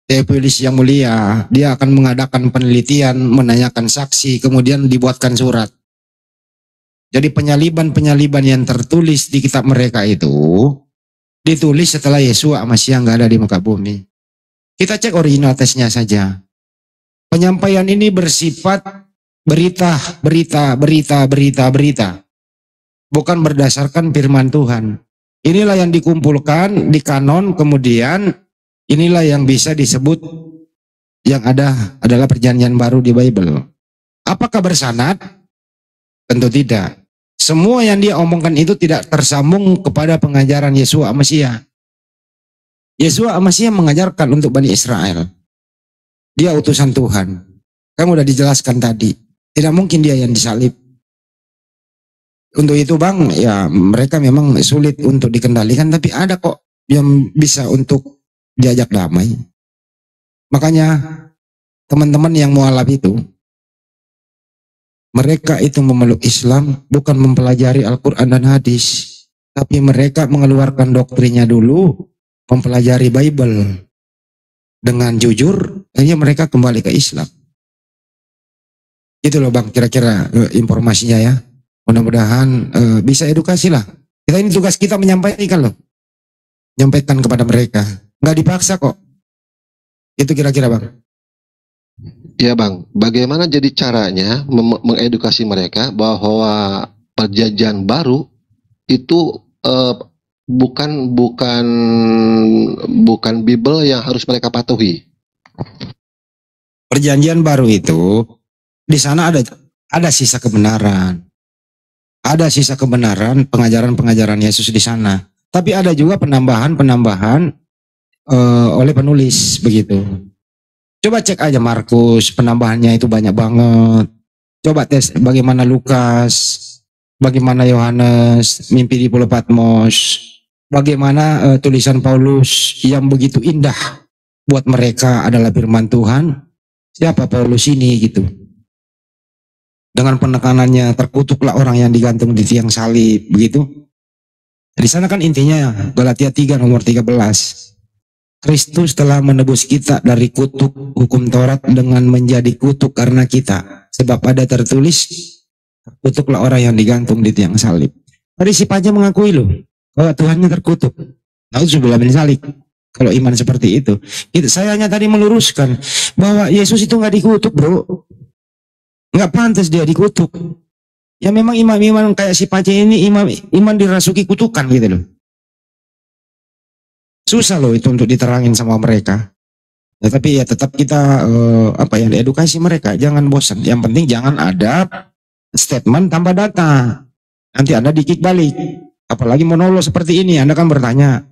Teofilis yang mulia, dia akan mengadakan penelitian, menanyakan saksi, kemudian dibuatkan surat. Jadi penyaliban-penyaliban yang tertulis di kitab mereka itu ditulis setelah Yesua Masih nggak ada di muka bumi. Kita cek original teksnya saja. Penyampaian ini bersifat berita. Bukan berdasarkan firman Tuhan. Inilah yang dikumpulkan di kanon, kemudian inilah yang bisa disebut yang ada adalah perjanjian baru di Bible. Apakah bersanad? Tentu tidak. Semua yang dia omongkan itu tidak tersambung kepada pengajaran Yesua Mesia. Yesua Mesia mengajarkan untuk Bani Israel. Dia utusan Tuhan. Kamu udah dijelaskan tadi. Tidak mungkin dia yang disalib. Untuk itu Bang, ya mereka memang sulit untuk dikendalikan, tapi ada kok yang bisa untuk diajak damai. Makanya teman-teman yang mualaf itu, mereka itu memeluk Islam bukan mempelajari Al-Quran dan hadis, tapi mereka mengeluarkan doktrinnya dulu, mempelajari Bible dengan jujur, akhirnya mereka kembali ke Islam. Itu loh Bang, kira-kira informasinya ya. Mudah-mudahan bisa edukasi lah. Kita ini tugas kita menyampaikan loh, menyampaikan kepada mereka. Nggak dipaksa kok. Itu kira-kira Bang. Ya Bang, bagaimana jadi caranya mengedukasi mereka bahwa perjanjian baru itu bukan Bible yang harus mereka patuhi. Perjanjian baru itu di sana ada sisa kebenaran. Ada sisa kebenaran pengajaran-pengajaran Yesus di sana. Tapi ada juga penambahan oleh penulis begitu. Coba cek aja Markus, penambahannya itu banyak banget. Coba tes bagaimana Lukas, bagaimana Yohanes, mimpi di Pulau Patmos, bagaimana tulisan Paulus yang begitu indah buat mereka adalah firman Tuhan. Siapa Paulus ini gitu. dengan penekanannya terkutuklah orang yang digantung di tiang salib, begitu. Di sana kan intinya Galatia 3 nomor 13. Kristus telah menebus kita dari kutuk hukum Taurat dengan menjadi kutuk karena kita. Sebab ada tertulis, terkutuklah orang yang digantung di tiang salib. Tadi si Paja mengakui loh bahwa Tuhannya terkutuk. Nauzubillah min zalik. Kalau iman seperti itu, saya hanya tadi meluruskan bahwa Yesus itu nggak dikutuk, bro. Nggak pantas dia dikutuk. Ya memang imam-imam kayak si Pace ini iman dirasuki kutukan gitu loh. Susah loh itu untuk diterangin sama mereka. Ya, tapi ya tetap kita edukasi mereka, jangan bosan. Yang penting jangan ada statement tanpa data. Nanti Anda dikit balik. Apalagi monolog seperti ini, Anda kan bertanya.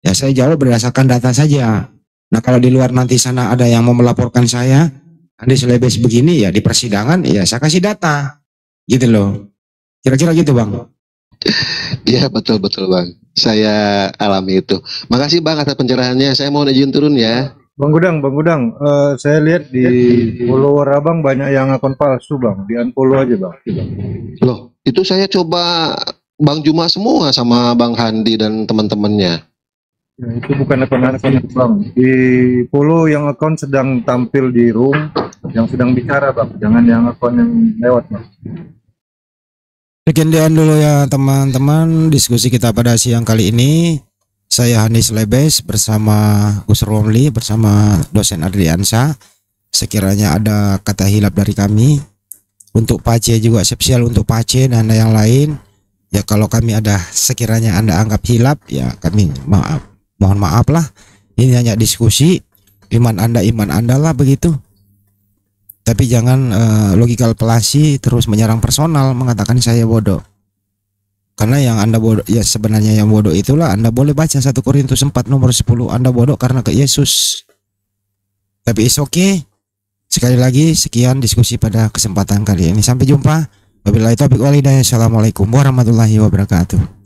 Ya saya jawab berdasarkan data saja. Nah kalau di luar nanti sana ada yang mau melaporkan saya, Andi Selebes begini ya di persidangan, ya saya kasih data. Gitu loh. Kira-kira gitu Bang. Iya betul-betul Bang. Saya alami itu. Makasih Bang atas pencerahannya. Saya mau izin turun ya. Bang Gudang, saya lihat di follower Abang banyak yang akun palsu Bang. Di unfollow aja Bang. Loh, itu saya coba Bang Juma semua sama Bang Handi dan teman-temannya. Ya, itu bukan akun-akun Bang. Di follow yang akun sedang tampil di room, yang sedang bicara Bang. Jangan yang akun yang lewat Bang. Sekian dulu ya teman-teman diskusi kita pada siang kali ini. Saya Hanis Lebes bersama Gus Romli bersama dosen Adriansa. Sekiranya ada kata hilap dari kami, untuk Pace juga spesial untuk Pace dan yang lain. Ya kalau kami ada sekiranya Anda anggap hilap, ya kami mohon maaf lah. Ini hanya diskusi, iman Anda lah begitu. Tapi jangan logikal pelasi terus menyerang personal, mengatakan saya bodoh. Karena yang Anda bodoh, ya sebenarnya yang bodoh itulah Anda boleh baca 1 Korintus 4 nomor 10. Anda bodoh karena ke Yesus. Tapi it's okay. Sekali lagi sekian diskusi pada kesempatan kali ini. Sampai jumpa. Wabillahi taufiq wal hidayah. Assalamualaikum warahmatullahi wabarakatuh.